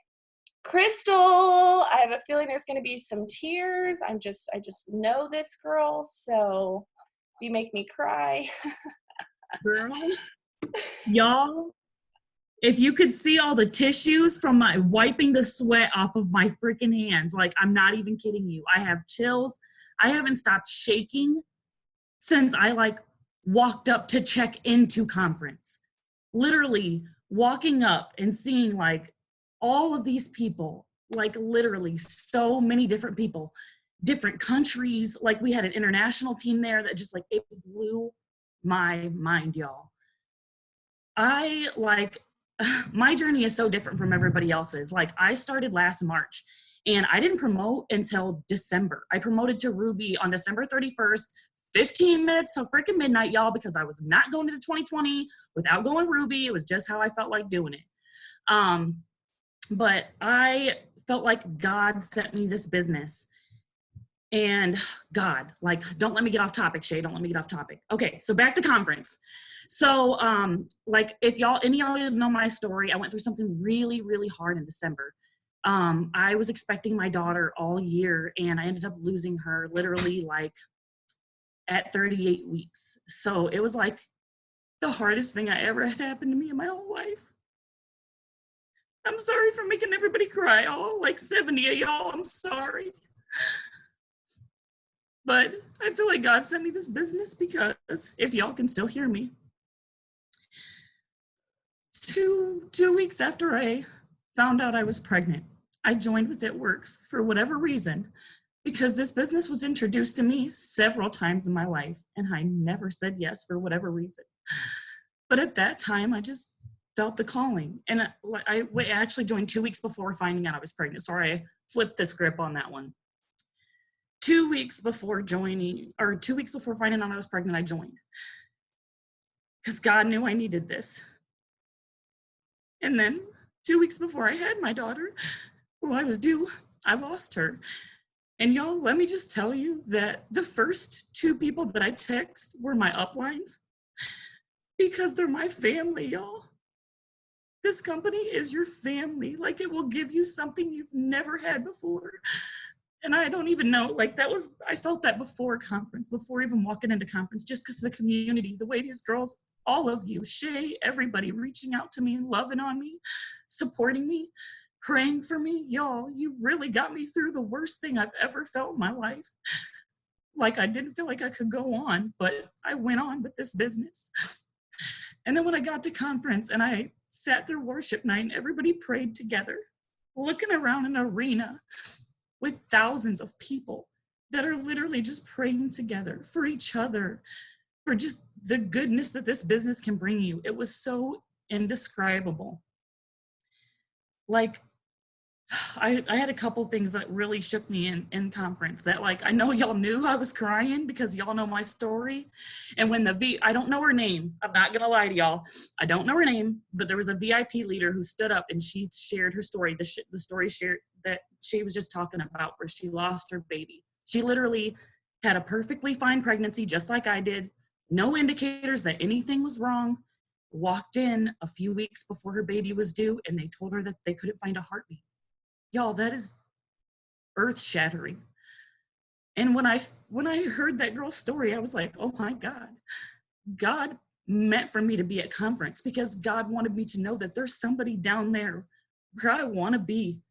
Crystal, I have a feeling there's going to be some tears. I just know this girl, so you make me cry. Girls, y'all, if you could see all the tissues from my wiping the sweat off of my freaking hands, like, I'm not even kidding you. I have chills. I haven't stopped shaking since I walked up to check into conference. Literally walking up and seeing all of these people, literally so many different people, different countries. We had an international team there that just it blew my mind, y'all. My journey is so different from everybody else's. I started last March and I didn't promote until December. I promoted to Ruby on December 31st, 15 minutes till freaking midnight, y'all, because I was not going into 2020 without going Ruby. It was just how I felt like doing it. But I felt like God sent me this business. And God, like, don't let me get off topic, Shay. Don't let me get off topic. Okay, so back to conference. So, like, if any of y'all know my story, I went through something really, really hard in December. I was expecting my daughter all year, and I ended up losing her literally like at 38 weeks. So it was like the hardest thing I ever had happened to me in my whole life. I'm sorry for making everybody cry, all like 70 of y'all. I'm sorry. But I feel like God sent me this business because, if y'all can still hear me, two weeks after I found out I was pregnant, I joined with It Works for whatever reason, because this business was introduced to me several times in my life, and I never said yes for whatever reason. But at that time, I just felt the calling. And I actually joined 2 weeks before finding out I was pregnant. Sorry, I flipped the script on that one. 2 weeks before joining, or 2 weeks before finding out I was pregnant, I joined. Because God knew I needed this. And then 2 weeks before I had my daughter, well, I was due, I lost her. And y'all, let me just tell you that the first 2 people that I text were my uplines, because they're my family, y'all. This company is your family. Like, it will give you something you've never had before. And I don't even know, like, I felt that before conference, before even walking into conference, just because of the community, the way these girls, all of you, Shay, everybody reaching out to me, loving on me, supporting me, praying for me. Y'all, you really got me through the worst thing I've ever felt in my life. Like, I didn't feel like I could go on, but I went on with this business. And then when I got to conference and I sat through worship night and everybody prayed together, looking around an arena with thousands of people that are literally just praying together for each other, for just the goodness that this business can bring you. It was so indescribable. Like, I had a couple things that really shook me in conference that, like, I know y'all knew I was crying because y'all know my story. And when I don't know her name, I'm not gonna lie to y'all, I don't know her name, but there was a VIP leader who stood up and she shared her story, the story shared that she was just talking about, where she lost her baby. She literally had a perfectly fine pregnancy, just like I did, no indicators that anything was wrong, walked in a few weeks before her baby was due, and they told her that they couldn't find a heartbeat. Y'all, that is earth-shattering. And when I heard that girl's story, I was like, oh my God. God meant for me to be at conference, because God wanted me to know that there's somebody down there where I want to be,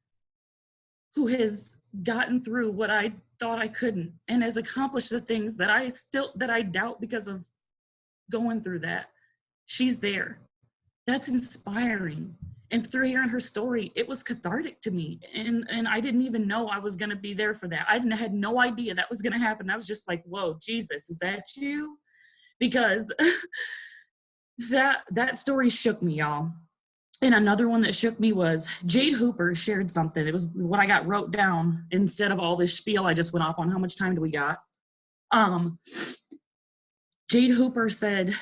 who has gotten through what I thought I couldn't, and has accomplished the things that I doubt because of going through that. She's there. That's inspiring. And through hearing her story, it was cathartic to me. And I didn't even know I was going to be there for that. I had no idea that was going to happen. I was just like, whoa, Jesus, is that you? Because that story shook me, y'all. And another one that shook me was Jade Hooper shared something. It was what I got wrote down instead of all this spiel I just went off on. How much time do we got? Jade Hooper said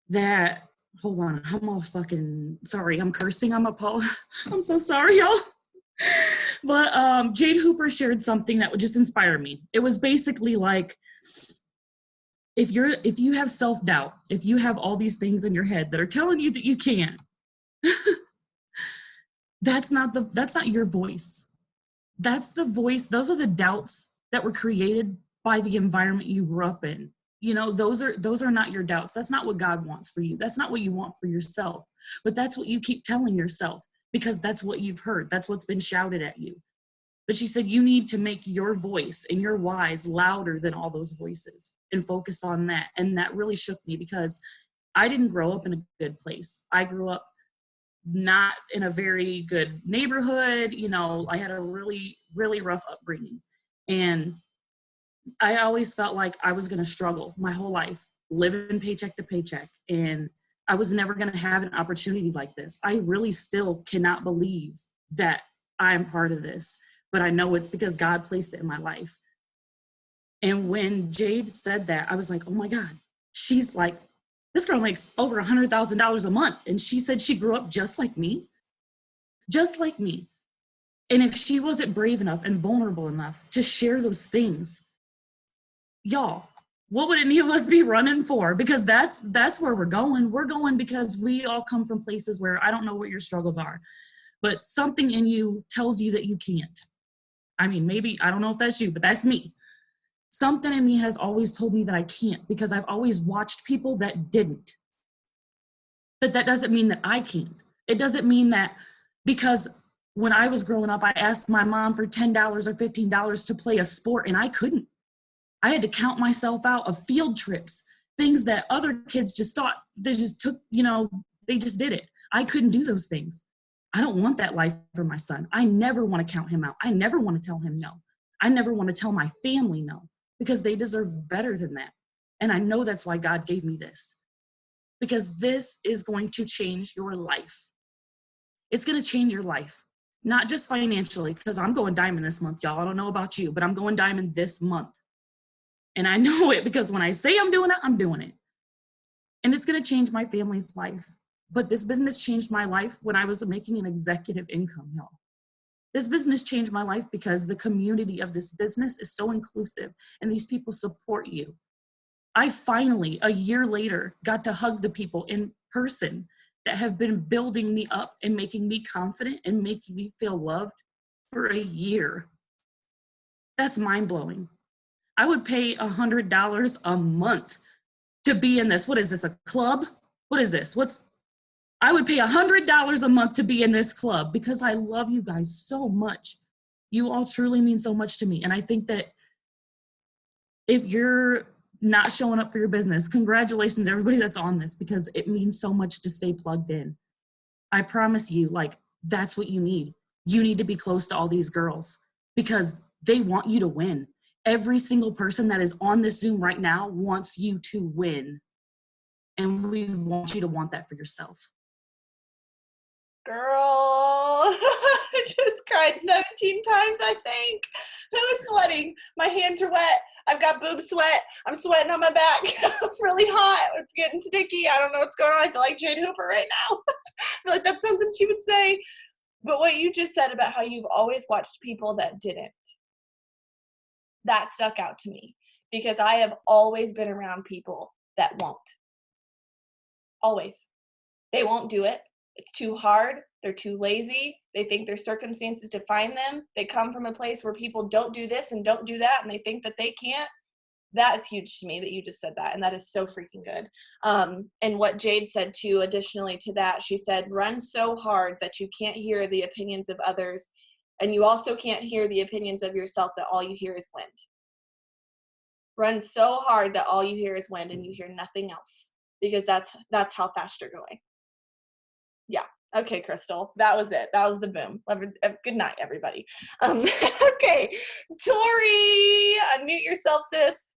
that, hold on, I'm all fucking sorry. I'm cursing. I'm so sorry, y'all. But Jade Hooper shared something that would just inspire me. It was basically like, if you have self-doubt, if you have all these things in your head that are telling you that you can't, that's not your voice. That's the voice. Those are the doubts that were created by the environment you grew up in. You know, those are not your doubts. That's not what God wants for you. That's not what you want for yourself. But that's what you keep telling yourself, because that's what you've heard. That's what's been shouted at you. But she said, you need to make your voice and your whys louder than all those voices and focus on that. And that really shook me, because I didn't grow up in a good place. I grew up not in a very good neighborhood. You know, I had a really, really rough upbringing. And I always felt like I was going to struggle my whole life, living paycheck to paycheck. And I was never going to have an opportunity like this. I really still cannot believe that I am part of this. But I know it's because God placed it in my life. And when Jade said that, I was like, oh my God, she's like, this girl makes over $100,000 a month. And she said she grew up just like me. Just like me. And if she wasn't brave enough and vulnerable enough to share those things, y'all, what would any of us be running for? Because that's where we're going. We're going because we all come from places where I don't know what your struggles are, but something in you tells you that you can't. I mean, maybe, I don't know if that's you, but that's me. Something in me has always told me that I can't because I've always watched people that didn't. But that doesn't mean that I can't. It doesn't mean that because when I was growing up, I asked my mom for $10 or $15 to play a sport and I couldn't. I had to count myself out of field trips, things that other kids just thought they just took, they just did it. I couldn't do those things. I don't want that life for my son. I never want to count him out. I never want to tell him no. I never want to tell my family no because they deserve better than that. And I know that's why God gave me this, because this is going to change your life. It's going to change your life, not just financially, because I'm going diamond this month, y'all. I don't know about you, but I'm going diamond this month. And I know it because when I say I'm doing it, I'm doing it. And it's going to change my family's life. But this business changed my life when I was making an executive income, y'all. This business changed my life because the community of this business is so inclusive and these people support you. I finally, a year later, got to hug the people in person that have been building me up and making me confident and making me feel loved for a year. That's mind-blowing. I would pay $100 a month to be in this. What is this, a club? What is this? I would pay $100 a month to be in this club because I love you guys so much. You all truly mean so much to me. And I think that if you're not showing up for your business, congratulations to everybody that's on this because it means so much to stay plugged in. I promise you, that's what you need. You need to be close to all these girls because they want you to win. Every single person that is on this Zoom right now wants you to win. And we want you to want that for yourself. Girl, I just cried 17 times, I think. Who is sweating? My hands are wet. I've got boob sweat. I'm sweating on my back. It's really hot. It's getting sticky. I don't know what's going on. I feel like Jade Hooper right now. I feel like that's something she would say. But what you just said about how you've always watched people that didn't, that stuck out to me because I have always been around people that won't. Always. They won't do it. It's too hard. They're too lazy. They think their circumstances define them. They come from a place where people don't do this and don't do that, and they think that they can't. That is huge to me that you just said that, and that is so freaking good. And what Jade said, too, additionally to that, she said, run so hard that you can't hear the opinions of others, and you also can't hear the opinions of yourself that all you hear is wind. Run so hard that all you hear is wind and you hear nothing else, because that's how fast you're going. Yeah. Okay, Crystal. That was it. That was the boom. Good night, everybody. Okay. Tori, unmute yourself, sis.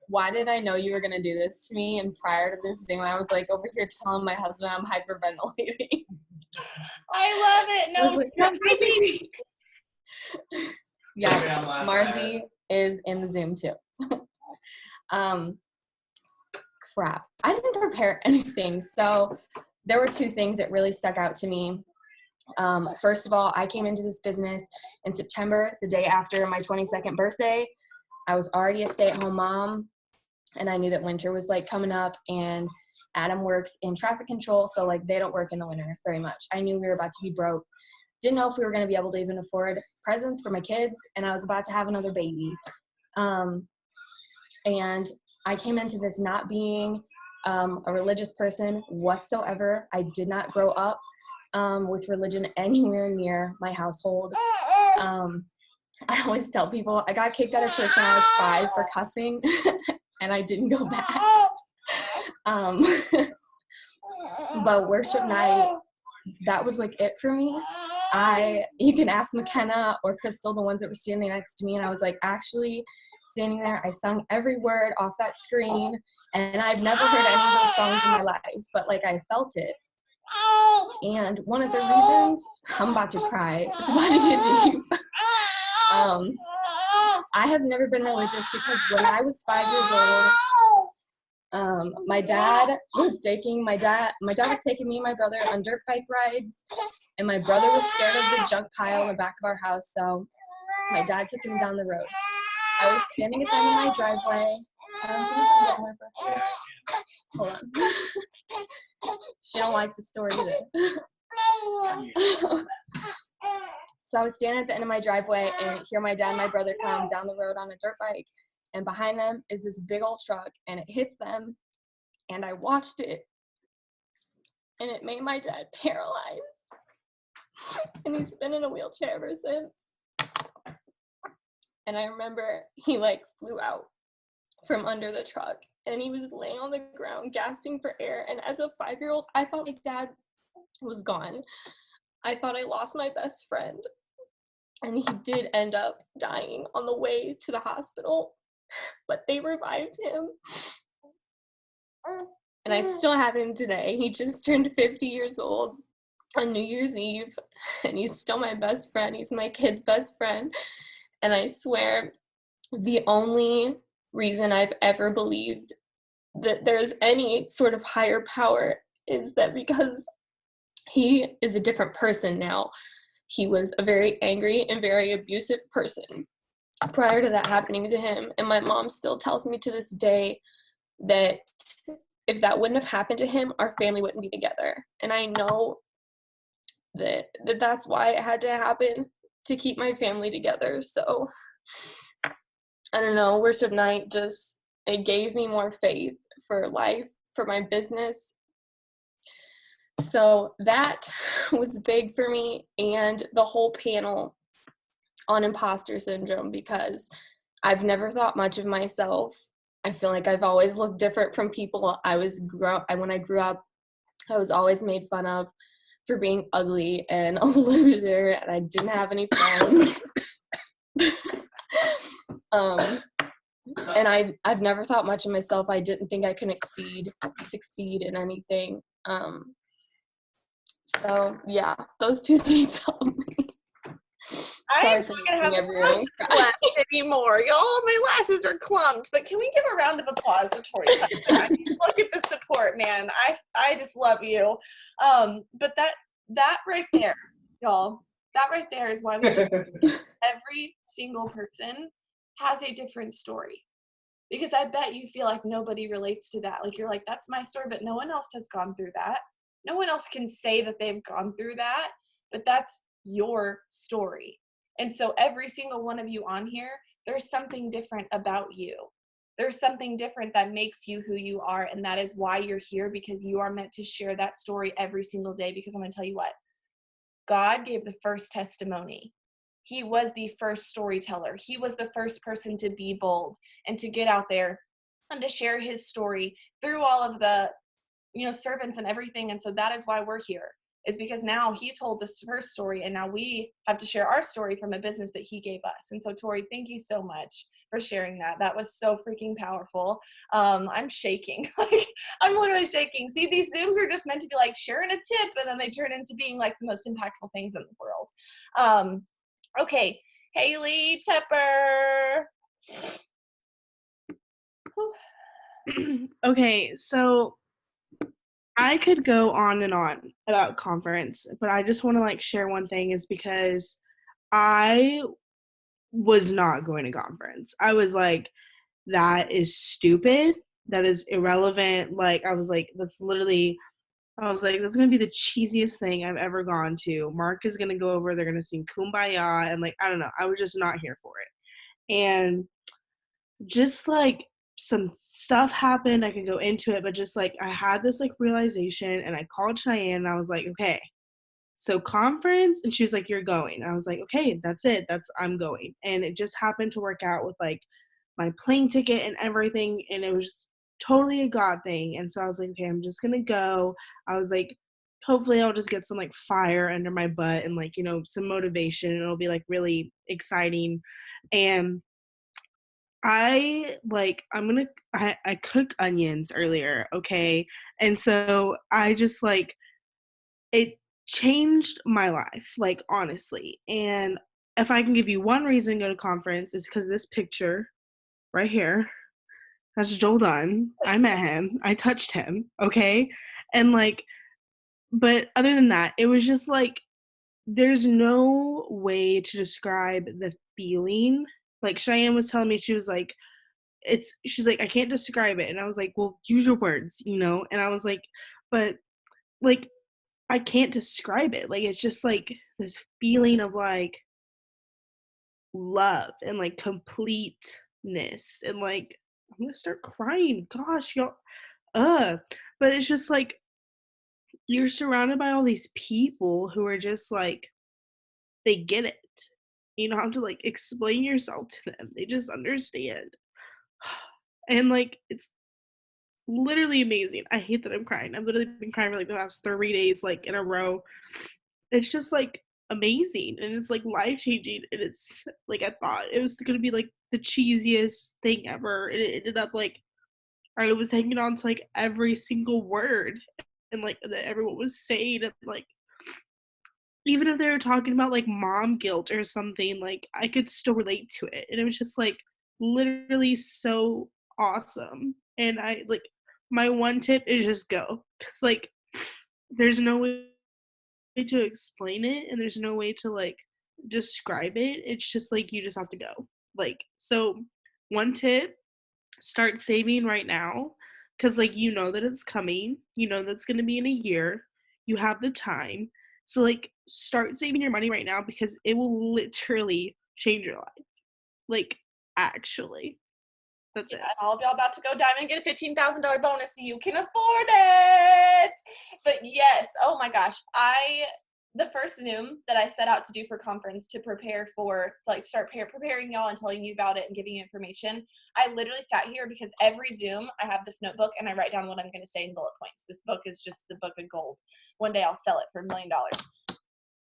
Why did I know you were going to do this to me? And prior to this Zoom, I was over here telling my husband I'm hyperventilating. I love it. No, like, my baby. Yeah, Marzi is in the Zoom too. Crap. I didn't prepare anything. So there were two things that really stuck out to me. First of all, I came into this business in September, the day after my 22nd birthday. I was already a stay-at-home mom, and I knew that winter was coming up, and Adam works in traffic control, so they don't work in the winter very much. I knew we were about to be broke. Didn't know if we were going to be able to even afford presents for my kids, and I was about to have another baby. And I came into this not being a religious person whatsoever. I did not grow up with religion anywhere near my household. I always tell people I got kicked out of church when I was 5 for cussing, and I didn't go back. But worship night, that was it for me. You can ask McKenna or Crystal, the ones that were standing next to me, and I was actually standing there. I sung every word off that screen, and I've never heard any of those songs in my life, but I felt it. And one of the reasons, I'm about to cry, it's about to get deep. I have never been religious because when I was 5 years old, my dad was taking me and my brother on dirt bike rides, And my brother was scared of the junk pile in the back of our house, so my dad took him down the road. I was standing at the end of my driveway. I don't think I'm getting my breath. Hold on. She don't like the story either. So I was standing at the end of my driveway and hear my dad and my brother come down the road on a dirt bike. And behind them is this big old truck, and it hits them. And I watched it, and it made my dad paralyzed. And he's been in a wheelchair ever since. And I remember he like flew out from under the truck, and he was laying on the ground gasping for air. And as a 5-year-old, I thought my dad was gone. I thought I lost my best friend. And he did end up dying on the way to the hospital, but they revived him. And I still have him today. He just turned 50 years old on New Year's Eve, and he's still my best friend. He's my kid's best friend. And I swear, the only reason I've ever believed that there's any sort of higher power is that because he is a different person now. He was a very angry and very abusive person prior to that happening to him. And my mom still tells me to this day that if that wouldn't have happened to him, our family wouldn't be together. And I know that's why it had to happen, to keep my family together. So I don't know, worship night it gave me more faith for life, for my business. So that was big for me, and the whole panel on imposter syndrome, because I've never thought much of myself. I feel like I've always looked different from people. When I grew up, I was always made fun of for being ugly and a loser, and I didn't have any friends. And I've never thought much of myself. I didn't think I could succeed in anything. So yeah, those two things helped me. I am not gonna have lashes left anymore. Y'all, my lashes are clumped. But can we give a round of applause to Tori? Look at the support, man. I just love you. But that right there, y'all, that right there is why every single person has a different story. Because I bet you feel like nobody relates to that. Like you're like, that's my story, but no one else has gone through that. No one else can say that they've gone through that, but that's your story. And so every single one of you on here, there's something different about you. There's something different that makes you who you are, and that is why you're here, because you are meant to share that story every single day. Because I'm going to tell you what, God gave the first testimony. He was the first storyteller. He was the first person to be bold and to get out there and to share his story through all of the servants and everything. And so that is why we're here, is because now he told this first story, and now we have to share our story from a business that he gave us. And so Tori, thank you so much for sharing that. That was so freaking powerful. I'm shaking. Like I'm literally shaking. See, these Zooms are just meant to be like sharing a tip, and then they turn into being like the most impactful things in the world. Okay, Haley Tepper. Okay, so I could go on and on about conference, but I just want to share one thing, is because I was not going to conference. I was like, that is stupid. That is irrelevant. That's going to be the cheesiest thing I've ever gone to. Mark is going to go over, they're going to sing Kumbaya, and I don't know. I was just not here for it. And just some stuff happened. I could go into it, but just I had this realization, and I called Cheyenne, and I was like, okay, so conference, and she was like, you're going. And I was like, okay, that's it. I'm going. And it just happened to work out with my plane ticket and everything, and it was just totally a God thing. And so I was like, okay, I'm just gonna go. I was like, hopefully I'll just get some fire under my butt and some motivation, and it'll be really exciting. And I cooked onions earlier, okay? And so I just it changed my life, honestly. And if I can give you one reason to go to conference, is because this picture right here, that's Joel Dunn. I met him. I touched him, okay? And but other than that, it was just there's no way to describe the feeling. Like Cheyenne was telling me, she was like, she's like, I can't describe it. And I was like, well, use your words, you know? And I was like, but like, I can't describe it. Like, it's just like this feeling of like love and like completeness. And like, I'm gonna start crying. Gosh, y'all, but it's just like, you're surrounded by all these people who are just like, they get it. You don't have to like explain yourself to them. They just understand. And like, it's literally amazing. I hate that I'm crying. I've literally been crying for like the last 3 days, like in a row. It's just like amazing, and it's like life changing. And it's like, I thought it was gonna be like the cheesiest thing ever, and it ended up like I was hanging on to like every single word and like that everyone was saying, and like even if they were talking about like mom guilt or something, like I could still relate to it. And it was just like literally so awesome. And I like, my one tip is just go. Cause like there's no way to explain it, and there's no way to like describe it. It's just like you just have to go. Like, so one tip, start saving right now, because like you know that it's coming, you know that's going to be in a year, you have the time. So like start saving your money right now, because it will literally change your life, like actually. That's it. And all of y'all about to go diamond and get a $15,000 bonus so you can afford it. But yes, oh my gosh, the first Zoom that I set out to do for conference to prepare for, to like start preparing y'all and telling you about it and giving you information, I literally sat here because every Zoom I have this notebook and I write down what I'm going to say in bullet points. This book is just the book of gold. One day I'll sell it for $1 million.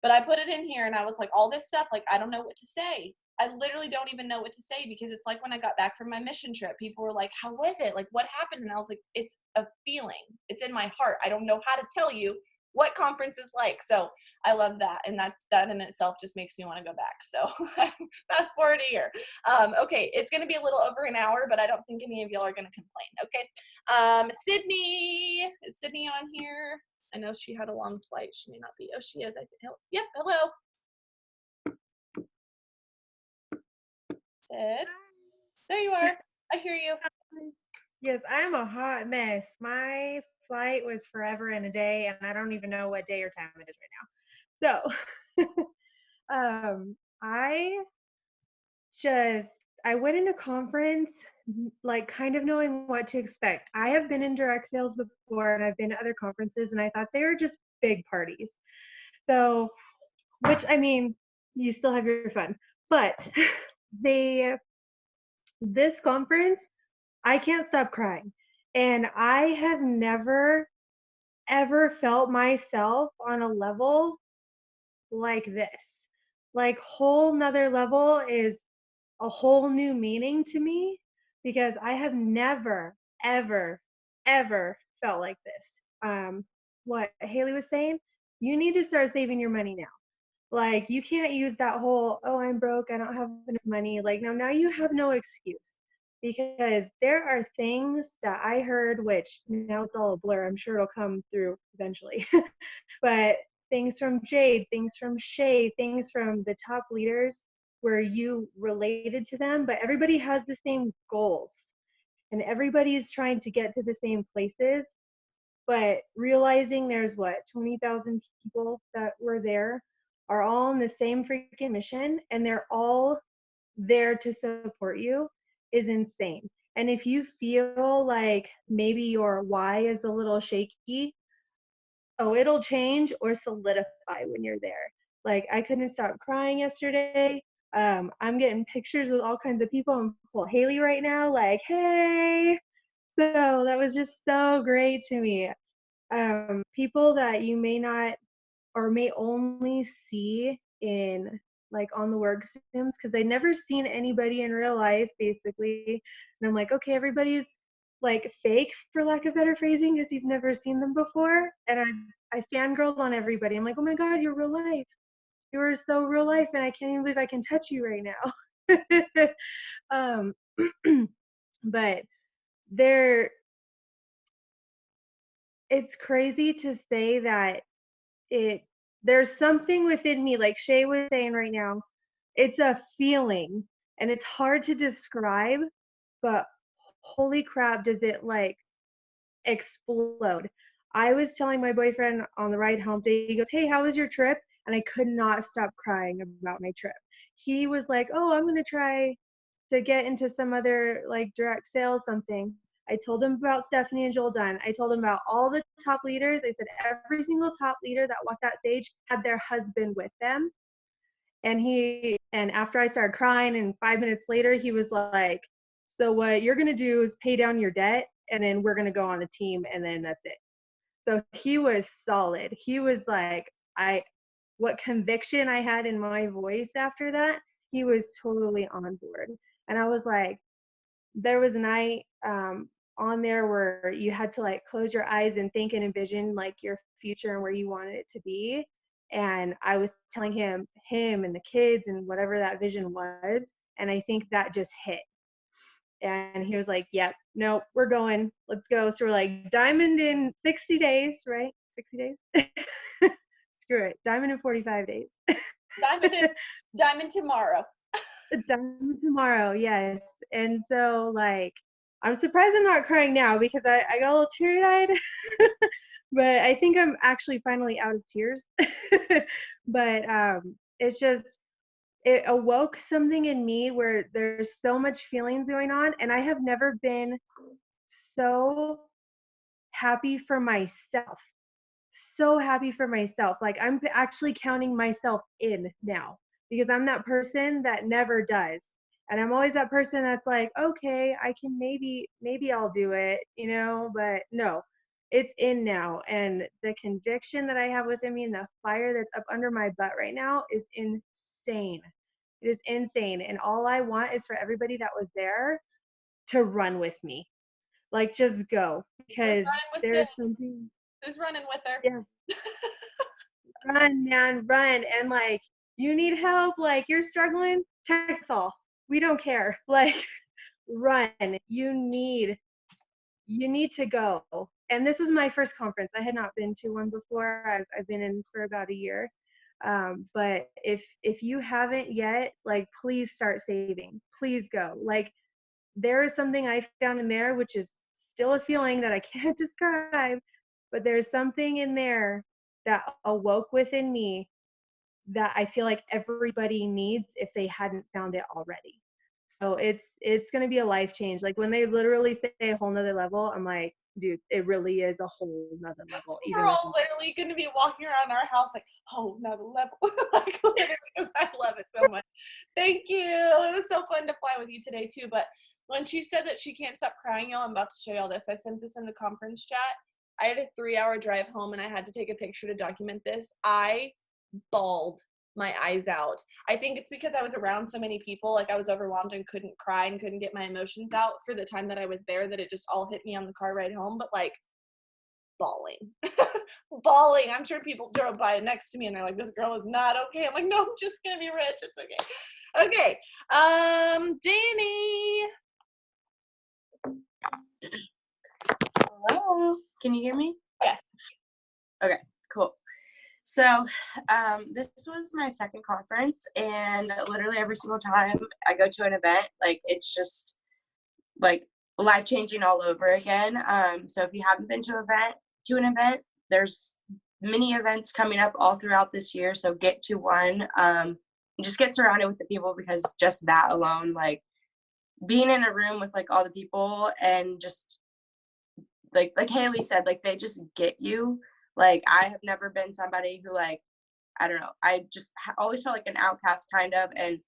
But I put it in here and I was like, all this stuff, like I don't know what to say. I literally don't even know what to say, because it's like when I got back from my mission trip, people were like, how was it? Like, what happened? And I was like, it's a feeling. It's in my heart. I don't know how to tell you what conference is like. So I love that. And that in itself just makes me want to go back. So fast forward a year. Okay, it's going to be a little over an hour, but I don't think any of y'all are going to complain. Okay. Sydney. Is Sydney on here? I know she had a long flight. She may not be. Oh, she is. Yep. Hello. Sid. There you are. I hear you. Yes, I'm a hot mess. My flight was forever and a day, and I don't even know what day or time it is right now. So, I just I went into conference like kind of knowing what to expect. I have been in direct sales before, and I've been to other conferences, and I thought they were just big parties. So, which I mean, you still have your fun, but this conference, I can't stop crying. And I have never, ever felt myself on a level like this. Like, whole nother level is a whole new meaning to me, because I have never, ever, ever felt like this. What Haley was saying, you need to start saving your money now. Like, you can't use that whole, oh, I'm broke, I don't have enough money. Like, no, now you have no excuse, because there are things that I heard, which now it's all a blur. I'm sure it'll come through eventually. But things from Jade, things from Shay, things from the top leaders where you related to them, but everybody has the same goals and everybody's trying to get to the same places. But realizing there's 20,000 people that were there are all on the same freaking mission, and they're all there to support you is insane. And if you feel like maybe your why is a little shaky, oh, it'll change or solidify when you're there. Like, I couldn't stop crying yesterday. I'm getting pictures with all kinds of people. I'm with Haley right now, like, hey. So that was just so great to me. People that you may not or may only see in like on the work sims, because I'd never seen anybody in real life basically. And I'm like, okay, everybody's like fake, for lack of better phrasing, because you've never seen them before. And I fangirled on everybody. I'm like, oh my God, you're real life. You are so real life, and I can't even believe I can touch you right now. But it's crazy to say that it there's something within me, like Shay was saying right now, it's a feeling and it's hard to describe, but holy crap, does it like explode. I was telling my boyfriend on the ride home, he goes, "Hey, how was your trip?" And I could not stop crying about my trip. He was like, "Oh, I'm going to try to get into some other like direct sales something." I told him about Stephanie and Joel Dunn. I told him about all the top leaders. I said every single top leader that walked that stage had their husband with them. And after I started crying and 5 minutes later, he was like, "So what you're going to do is pay down your debt and then we're going to go on the team and then that's it." So he was solid. He was like, what conviction I had in my voice after that, he was totally on board. And I was like, there was a night on there where you had to like close your eyes and think and envision like your future and where you wanted it to be. And I was telling him and the kids and whatever that vision was. And I think that just hit. And he was like, "Yep, nope, we're going. Let's go." So we're like, diamond in 60 days, right? 60 days? Screw it. Diamond in 45 days. Diamond tomorrow. Diamond tomorrow, yes. And so, like, I'm surprised I'm not crying now because I got a little teary-eyed. But I think I'm actually finally out of tears. But it's just, it awoke something in me where there's so much feelings going on, and I have never been so happy for myself. So happy for myself. Like I'm actually counting myself in now because I'm that person that never does. And I'm always that person that's like, okay, I can maybe I'll do it, but no, it's in now. And the conviction that I have within me and the fire that's up under my butt right now is insane. It is insane. And all I want is for everybody that was there to run with me. Like just go. Because there's something. Who's running with her? Yeah. Run, man, run. And like, you need help, like you're struggling, text us all. We don't care. Like, run. You need to go. And this was my first conference. I had not been to one before. I've been in for about a year. But if you haven't yet, like, please start saving. Please go. Like, there is something I found in there, which is still a feeling that I can't describe, but there's something in there that awoke within me that I feel like everybody needs if they hadn't found it already. So it's going to be a life change. Like when they literally say a whole nother level, I'm like, dude, it really is a whole nother level. We're all literally going to be walking around our house like, oh, another level. Like literally, because I love it so much. Thank you. It was so fun to fly with you today too. But when she said that she can't stop crying, y'all, I'm about to show y'all this. I sent this in the conference chat. I had a 3-hour drive home and I had to take a picture to document this. I bawled my eyes out. I think it's because I was around so many people, like I was overwhelmed and couldn't cry and couldn't get my emotions out for the time that I was there, that it just all hit me on the car ride home. But like bawling. Bawling. I'm sure people drove by next to me and they're like, this girl is not okay. I'm like, no, I'm just gonna be rich. It's okay. Okay. Danny. Hello. Can you hear me? Yes. Okay, cool. So this was my second conference, and literally every single time I go to an event, like it's just like life-changing all over again. So if you haven't been to an event, there's many events coming up all throughout this year, so get to one. Just get surrounded with the people, because just that alone, like being in a room with like all the people and just like Haley said, like they just get you. Like I have never been somebody who, like, I don't know, I just always felt like an outcast kind of, and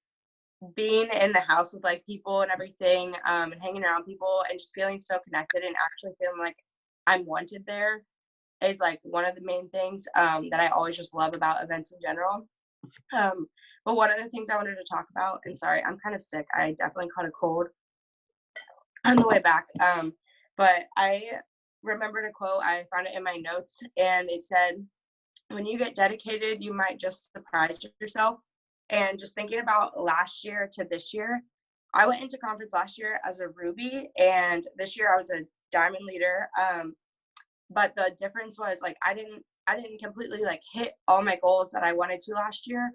being in the house with like people and everything, and hanging around people and just feeling so connected and actually feeling like I'm wanted there is like one of the main things that I always just love about events in general. But one of the things I wanted to talk about, and sorry, I'm kind of sick. I definitely caught a cold on the way back. But I remembered a quote. I found it in my notes, and it said, when you get dedicated, you might just surprise yourself. And just thinking about last year to this year, I went into conference last year as a Ruby, and this year I was a Diamond leader. But the difference was, like, I didn't I didn't completely like hit all my goals that I wanted to last year,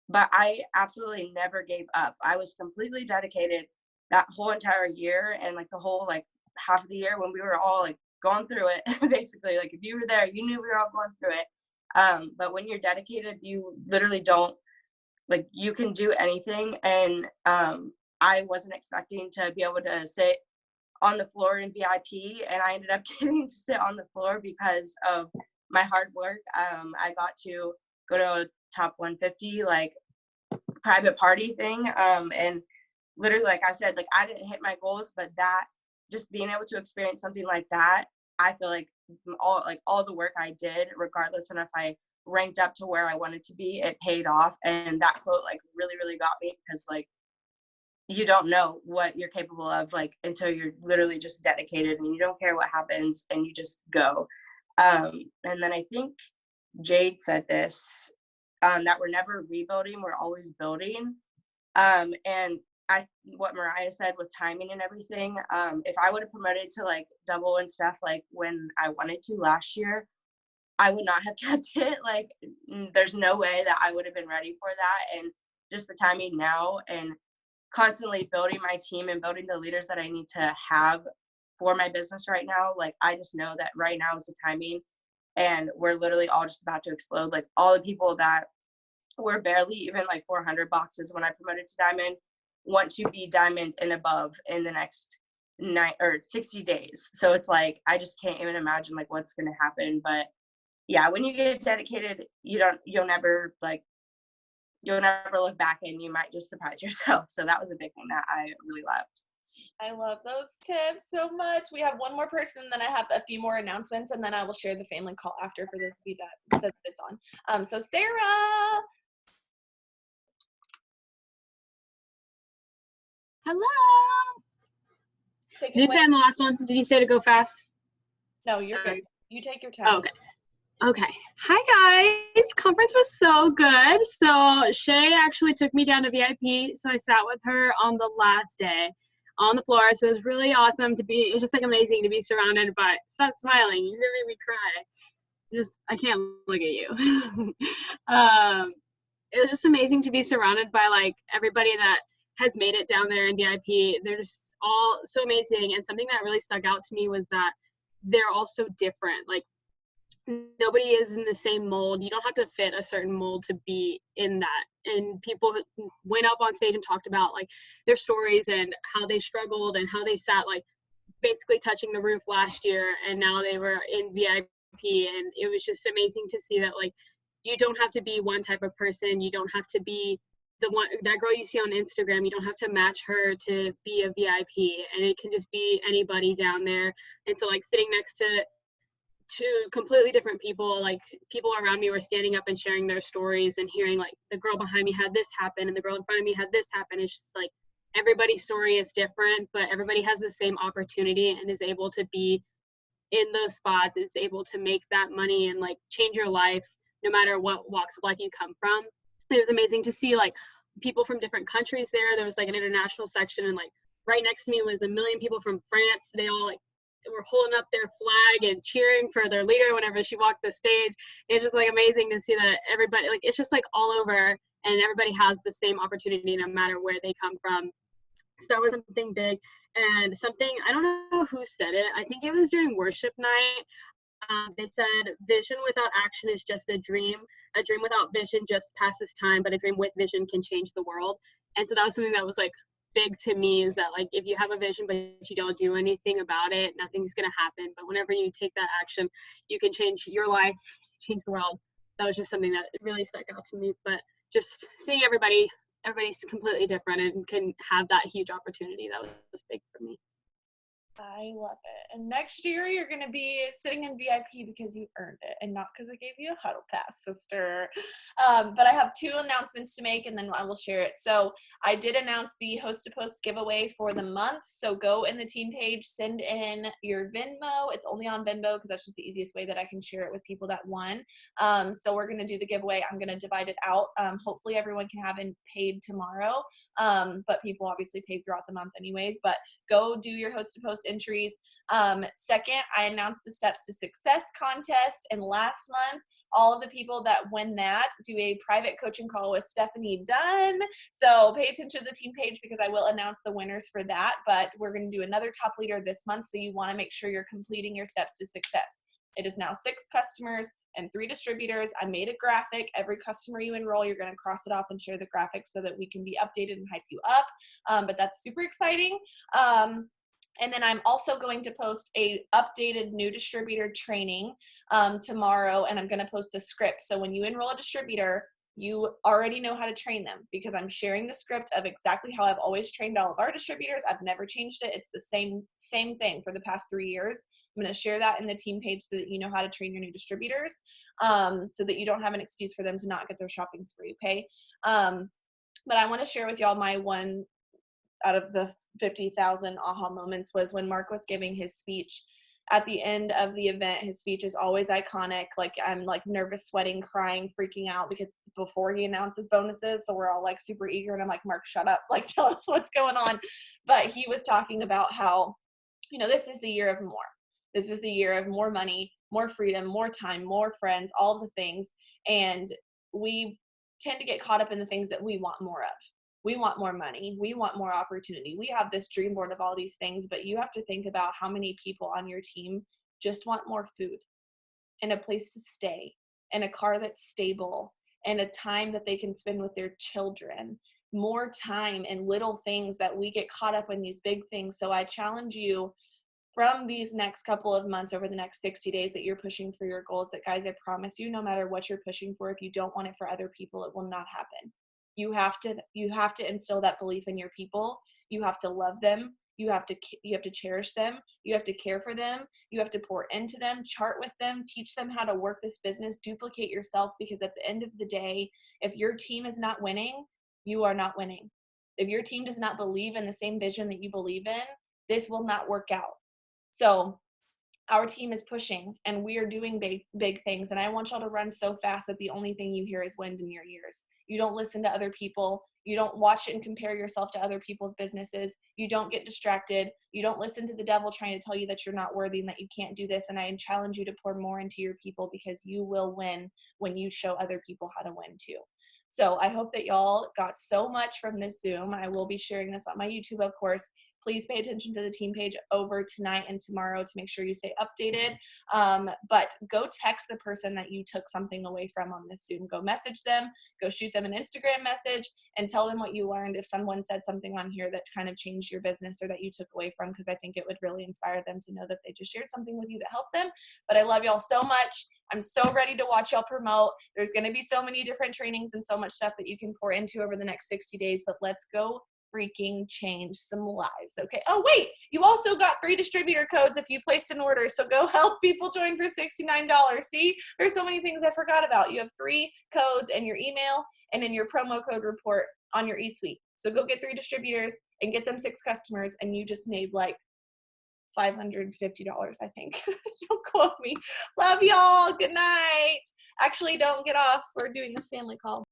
but I absolutely never gave up. I was completely dedicated that whole entire year, and like the whole like half of the year when we were all like going through it. Basically, like if you were there, you knew we were all going through it. But when you're dedicated, you literally don't, like, you can do anything. And I wasn't expecting to be able to sit on the floor in VIP, and I ended up getting to sit on the floor because of my hard work. I got to go to a top 150 like private party thing, and literally, like I said, like I didn't hit my goals, but that, just being able to experience something like that, I feel like all the work I did, regardless of if I ranked up to where I wanted to be, it paid off. And that quote like really, really got me, because like you don't know what you're capable of like until you're literally just dedicated and you don't care what happens and you just go. And then I think Jade said this, that we're never rebuilding, we're always building. And what Mariah said with timing and everything, if I would have promoted to like double and stuff like when I wanted to last year, I would not have kept it. Like there's no way that I would have been ready for that. And just the timing now and constantly building my team and building the leaders that I need to have for my business right now, like I just know that right now is the timing, and we're literally all just about to explode. Like all the people that were barely even like 400 boxes when I promoted to diamond want to be diamond and above in the next 60 days. So it's like I just can't even imagine like what's going to happen. But yeah, when you get dedicated, you'll never look back, and you might just surprise yourself. So that was a big thing that I really loved. I love those tips so much. We have one more person, and then I have a few more announcements, and then I will share the family call after for those of you that said that it's on. So Sarah. Hello. Take Did you say I'm the last one? Did you say to go fast? No, you're Sorry. good. You take your time. Oh, okay. Hi guys. Conference was so good. So Shay actually took me down to VIP. So I sat with her on the last day on the floor. So it was really awesome to be. It was just like amazing to be surrounded by. Stop smiling. You're gonna make me cry. I can't look at you. It was just amazing to be surrounded by like everybody that has made it down there in VIP. They're just all so amazing. And something that really stuck out to me was that they're all so different. Like nobody is in the same mold. You don't have to fit a certain mold to be in that. And people went up on stage and talked about like their stories and how they struggled and how they sat like basically touching the roof last year, and now they were in VIP. And it was just amazing to see that like you don't have to be one type of person. You don't have to be that girl you see on Instagram. You don't have to match her to be a VIP, and it can just be anybody down there. And so like sitting next to completely different people, like people around me were standing up and sharing their stories, and hearing like the girl behind me had this happen and the girl in front of me had this happen. It's just like everybody's story is different, but everybody has the same opportunity and is able to be in those spots, is able to make that money and like change your life no matter what walks of life you come from. It was amazing to see like people from different countries there. There was like an international section, and like right next to me was a million people from France. They all like were holding up their flag and cheering for their leader whenever she walked the stage. It's just like amazing to see that everybody, like it's just like all over, and everybody has the same opportunity no matter where they come from. So that was something big. And something, I don't know who said it, I think it was during worship night. They said vision without action is just a dream without vision just passes time, but a dream with vision can change the world. And so that was something that was like big to me, is that like if you have a vision but you don't do anything about it, nothing's gonna happen. But whenever you take that action, you can change your life, change the world. That was just something that really stuck out to me. But just seeing everybody's completely different and can have that huge opportunity, that was big for me. I love it. And next year you're going to be sitting in VIP because you earned it, and not because I gave you a huddle pass, sister. But I have two announcements to make, and then I will share it. So I did announce the host to post giveaway for the month. So go in the team page, send in your Venmo. It's only on Venmo because that's just the easiest way that I can share it with people that won. So we're going to do the giveaway. I'm going to divide it out. Hopefully everyone can have it paid tomorrow. But people obviously pay throughout the month anyways. But go do your host to post entries. Second, I announced the Steps to Success contest, and last month, all of the people that win that do a private coaching call with Stephanie Dunn. So pay attention to the team page because I will announce the winners for that, but we're going to do another top leader this month, so you want to make sure you're completing your Steps to Success. It is now 6 customers and 3 distributors. I made a graphic. Every customer you enroll, you're going to cross it off and share the graphic so that we can be updated and hype you up. But that's super exciting. And then I'm also going to post a updated new distributor training tomorrow, and I'm going to post the script. So when you enroll a distributor, you already know how to train them because I'm sharing the script of exactly how I've always trained all of our distributors. I've never changed it. It's the same thing for the past 3 years. I'm going to share that in the team page so that you know how to train your new distributors, so that you don't have an excuse for them to not get their shopping spree, okay? But I want to share with y'all my one out of the 50,000 aha moments was when Mark was giving his speech at the end of the event. His speech is always iconic. Like, I'm like nervous, sweating, crying, freaking out because it's before he announces bonuses. So we're all like super eager, and I'm like, Mark, shut up. Like, tell us what's going on. But he was talking about how, you know, this is the year of more. This is the year of more money, more freedom, more time, more friends, all of the things. And we tend to get caught up in the things that we want more of. We want more money. We want more opportunity. We have this dream board of all these things, but you have to think about how many people on your team just want more food and a place to stay and a car that's stable and a time that they can spend with their children. More time and little things that we get caught up in these big things. So I challenge you from these next couple of months, over the next 60 days that you're pushing for your goals, that guys, I promise you, no matter what you're pushing for, if you don't want it for other people, it will not happen. You have to instill that belief in your people. You have to love them. You have to cherish them. You have to care for them. You have to pour into them, chart with them, teach them how to work this business, duplicate yourself, because at the end of the day, if your team is not winning, you are not winning. If your team does not believe in the same vision that you believe in, this will not work out. So our team is pushing and we are doing big things. And I want y'all to run so fast that the only thing you hear is wind in your ears. You don't listen to other people. You don't watch it and compare yourself to other people's businesses. You don't get distracted. You don't listen to the devil trying to tell you that you're not worthy and that you can't do this. And I challenge you to pour more into your people, because you will win when you show other people how to win too. So I hope that y'all got so much from this Zoom. I will be sharing this on my YouTube, of course. Please pay attention to the team page over tonight and tomorrow to make sure you stay updated. But go text the person that you took something away from on this Zoom. Go message them, go shoot them an Instagram message, and tell them what you learned if someone said something on here that kind of changed your business or that you took away from, because I think it would really inspire them to know that they just shared something with you that helped them. But I love y'all so much. I'm so ready to watch y'all promote. There's going to be so many different trainings and so much stuff that you can pour into over the next 60 days, but let's go freaking change some lives, okay? Oh, wait, you also got 3 distributor codes if you placed an order, so go help people join for $69. See, there's so many things I forgot about. You have 3 codes in your email and in your promo code report on your eSuite. So go get 3 distributors and get them 6 customers, and you just made like $550, I think. Don't quote me. Love y'all. Good night. Actually, don't get off. We're doing this family call.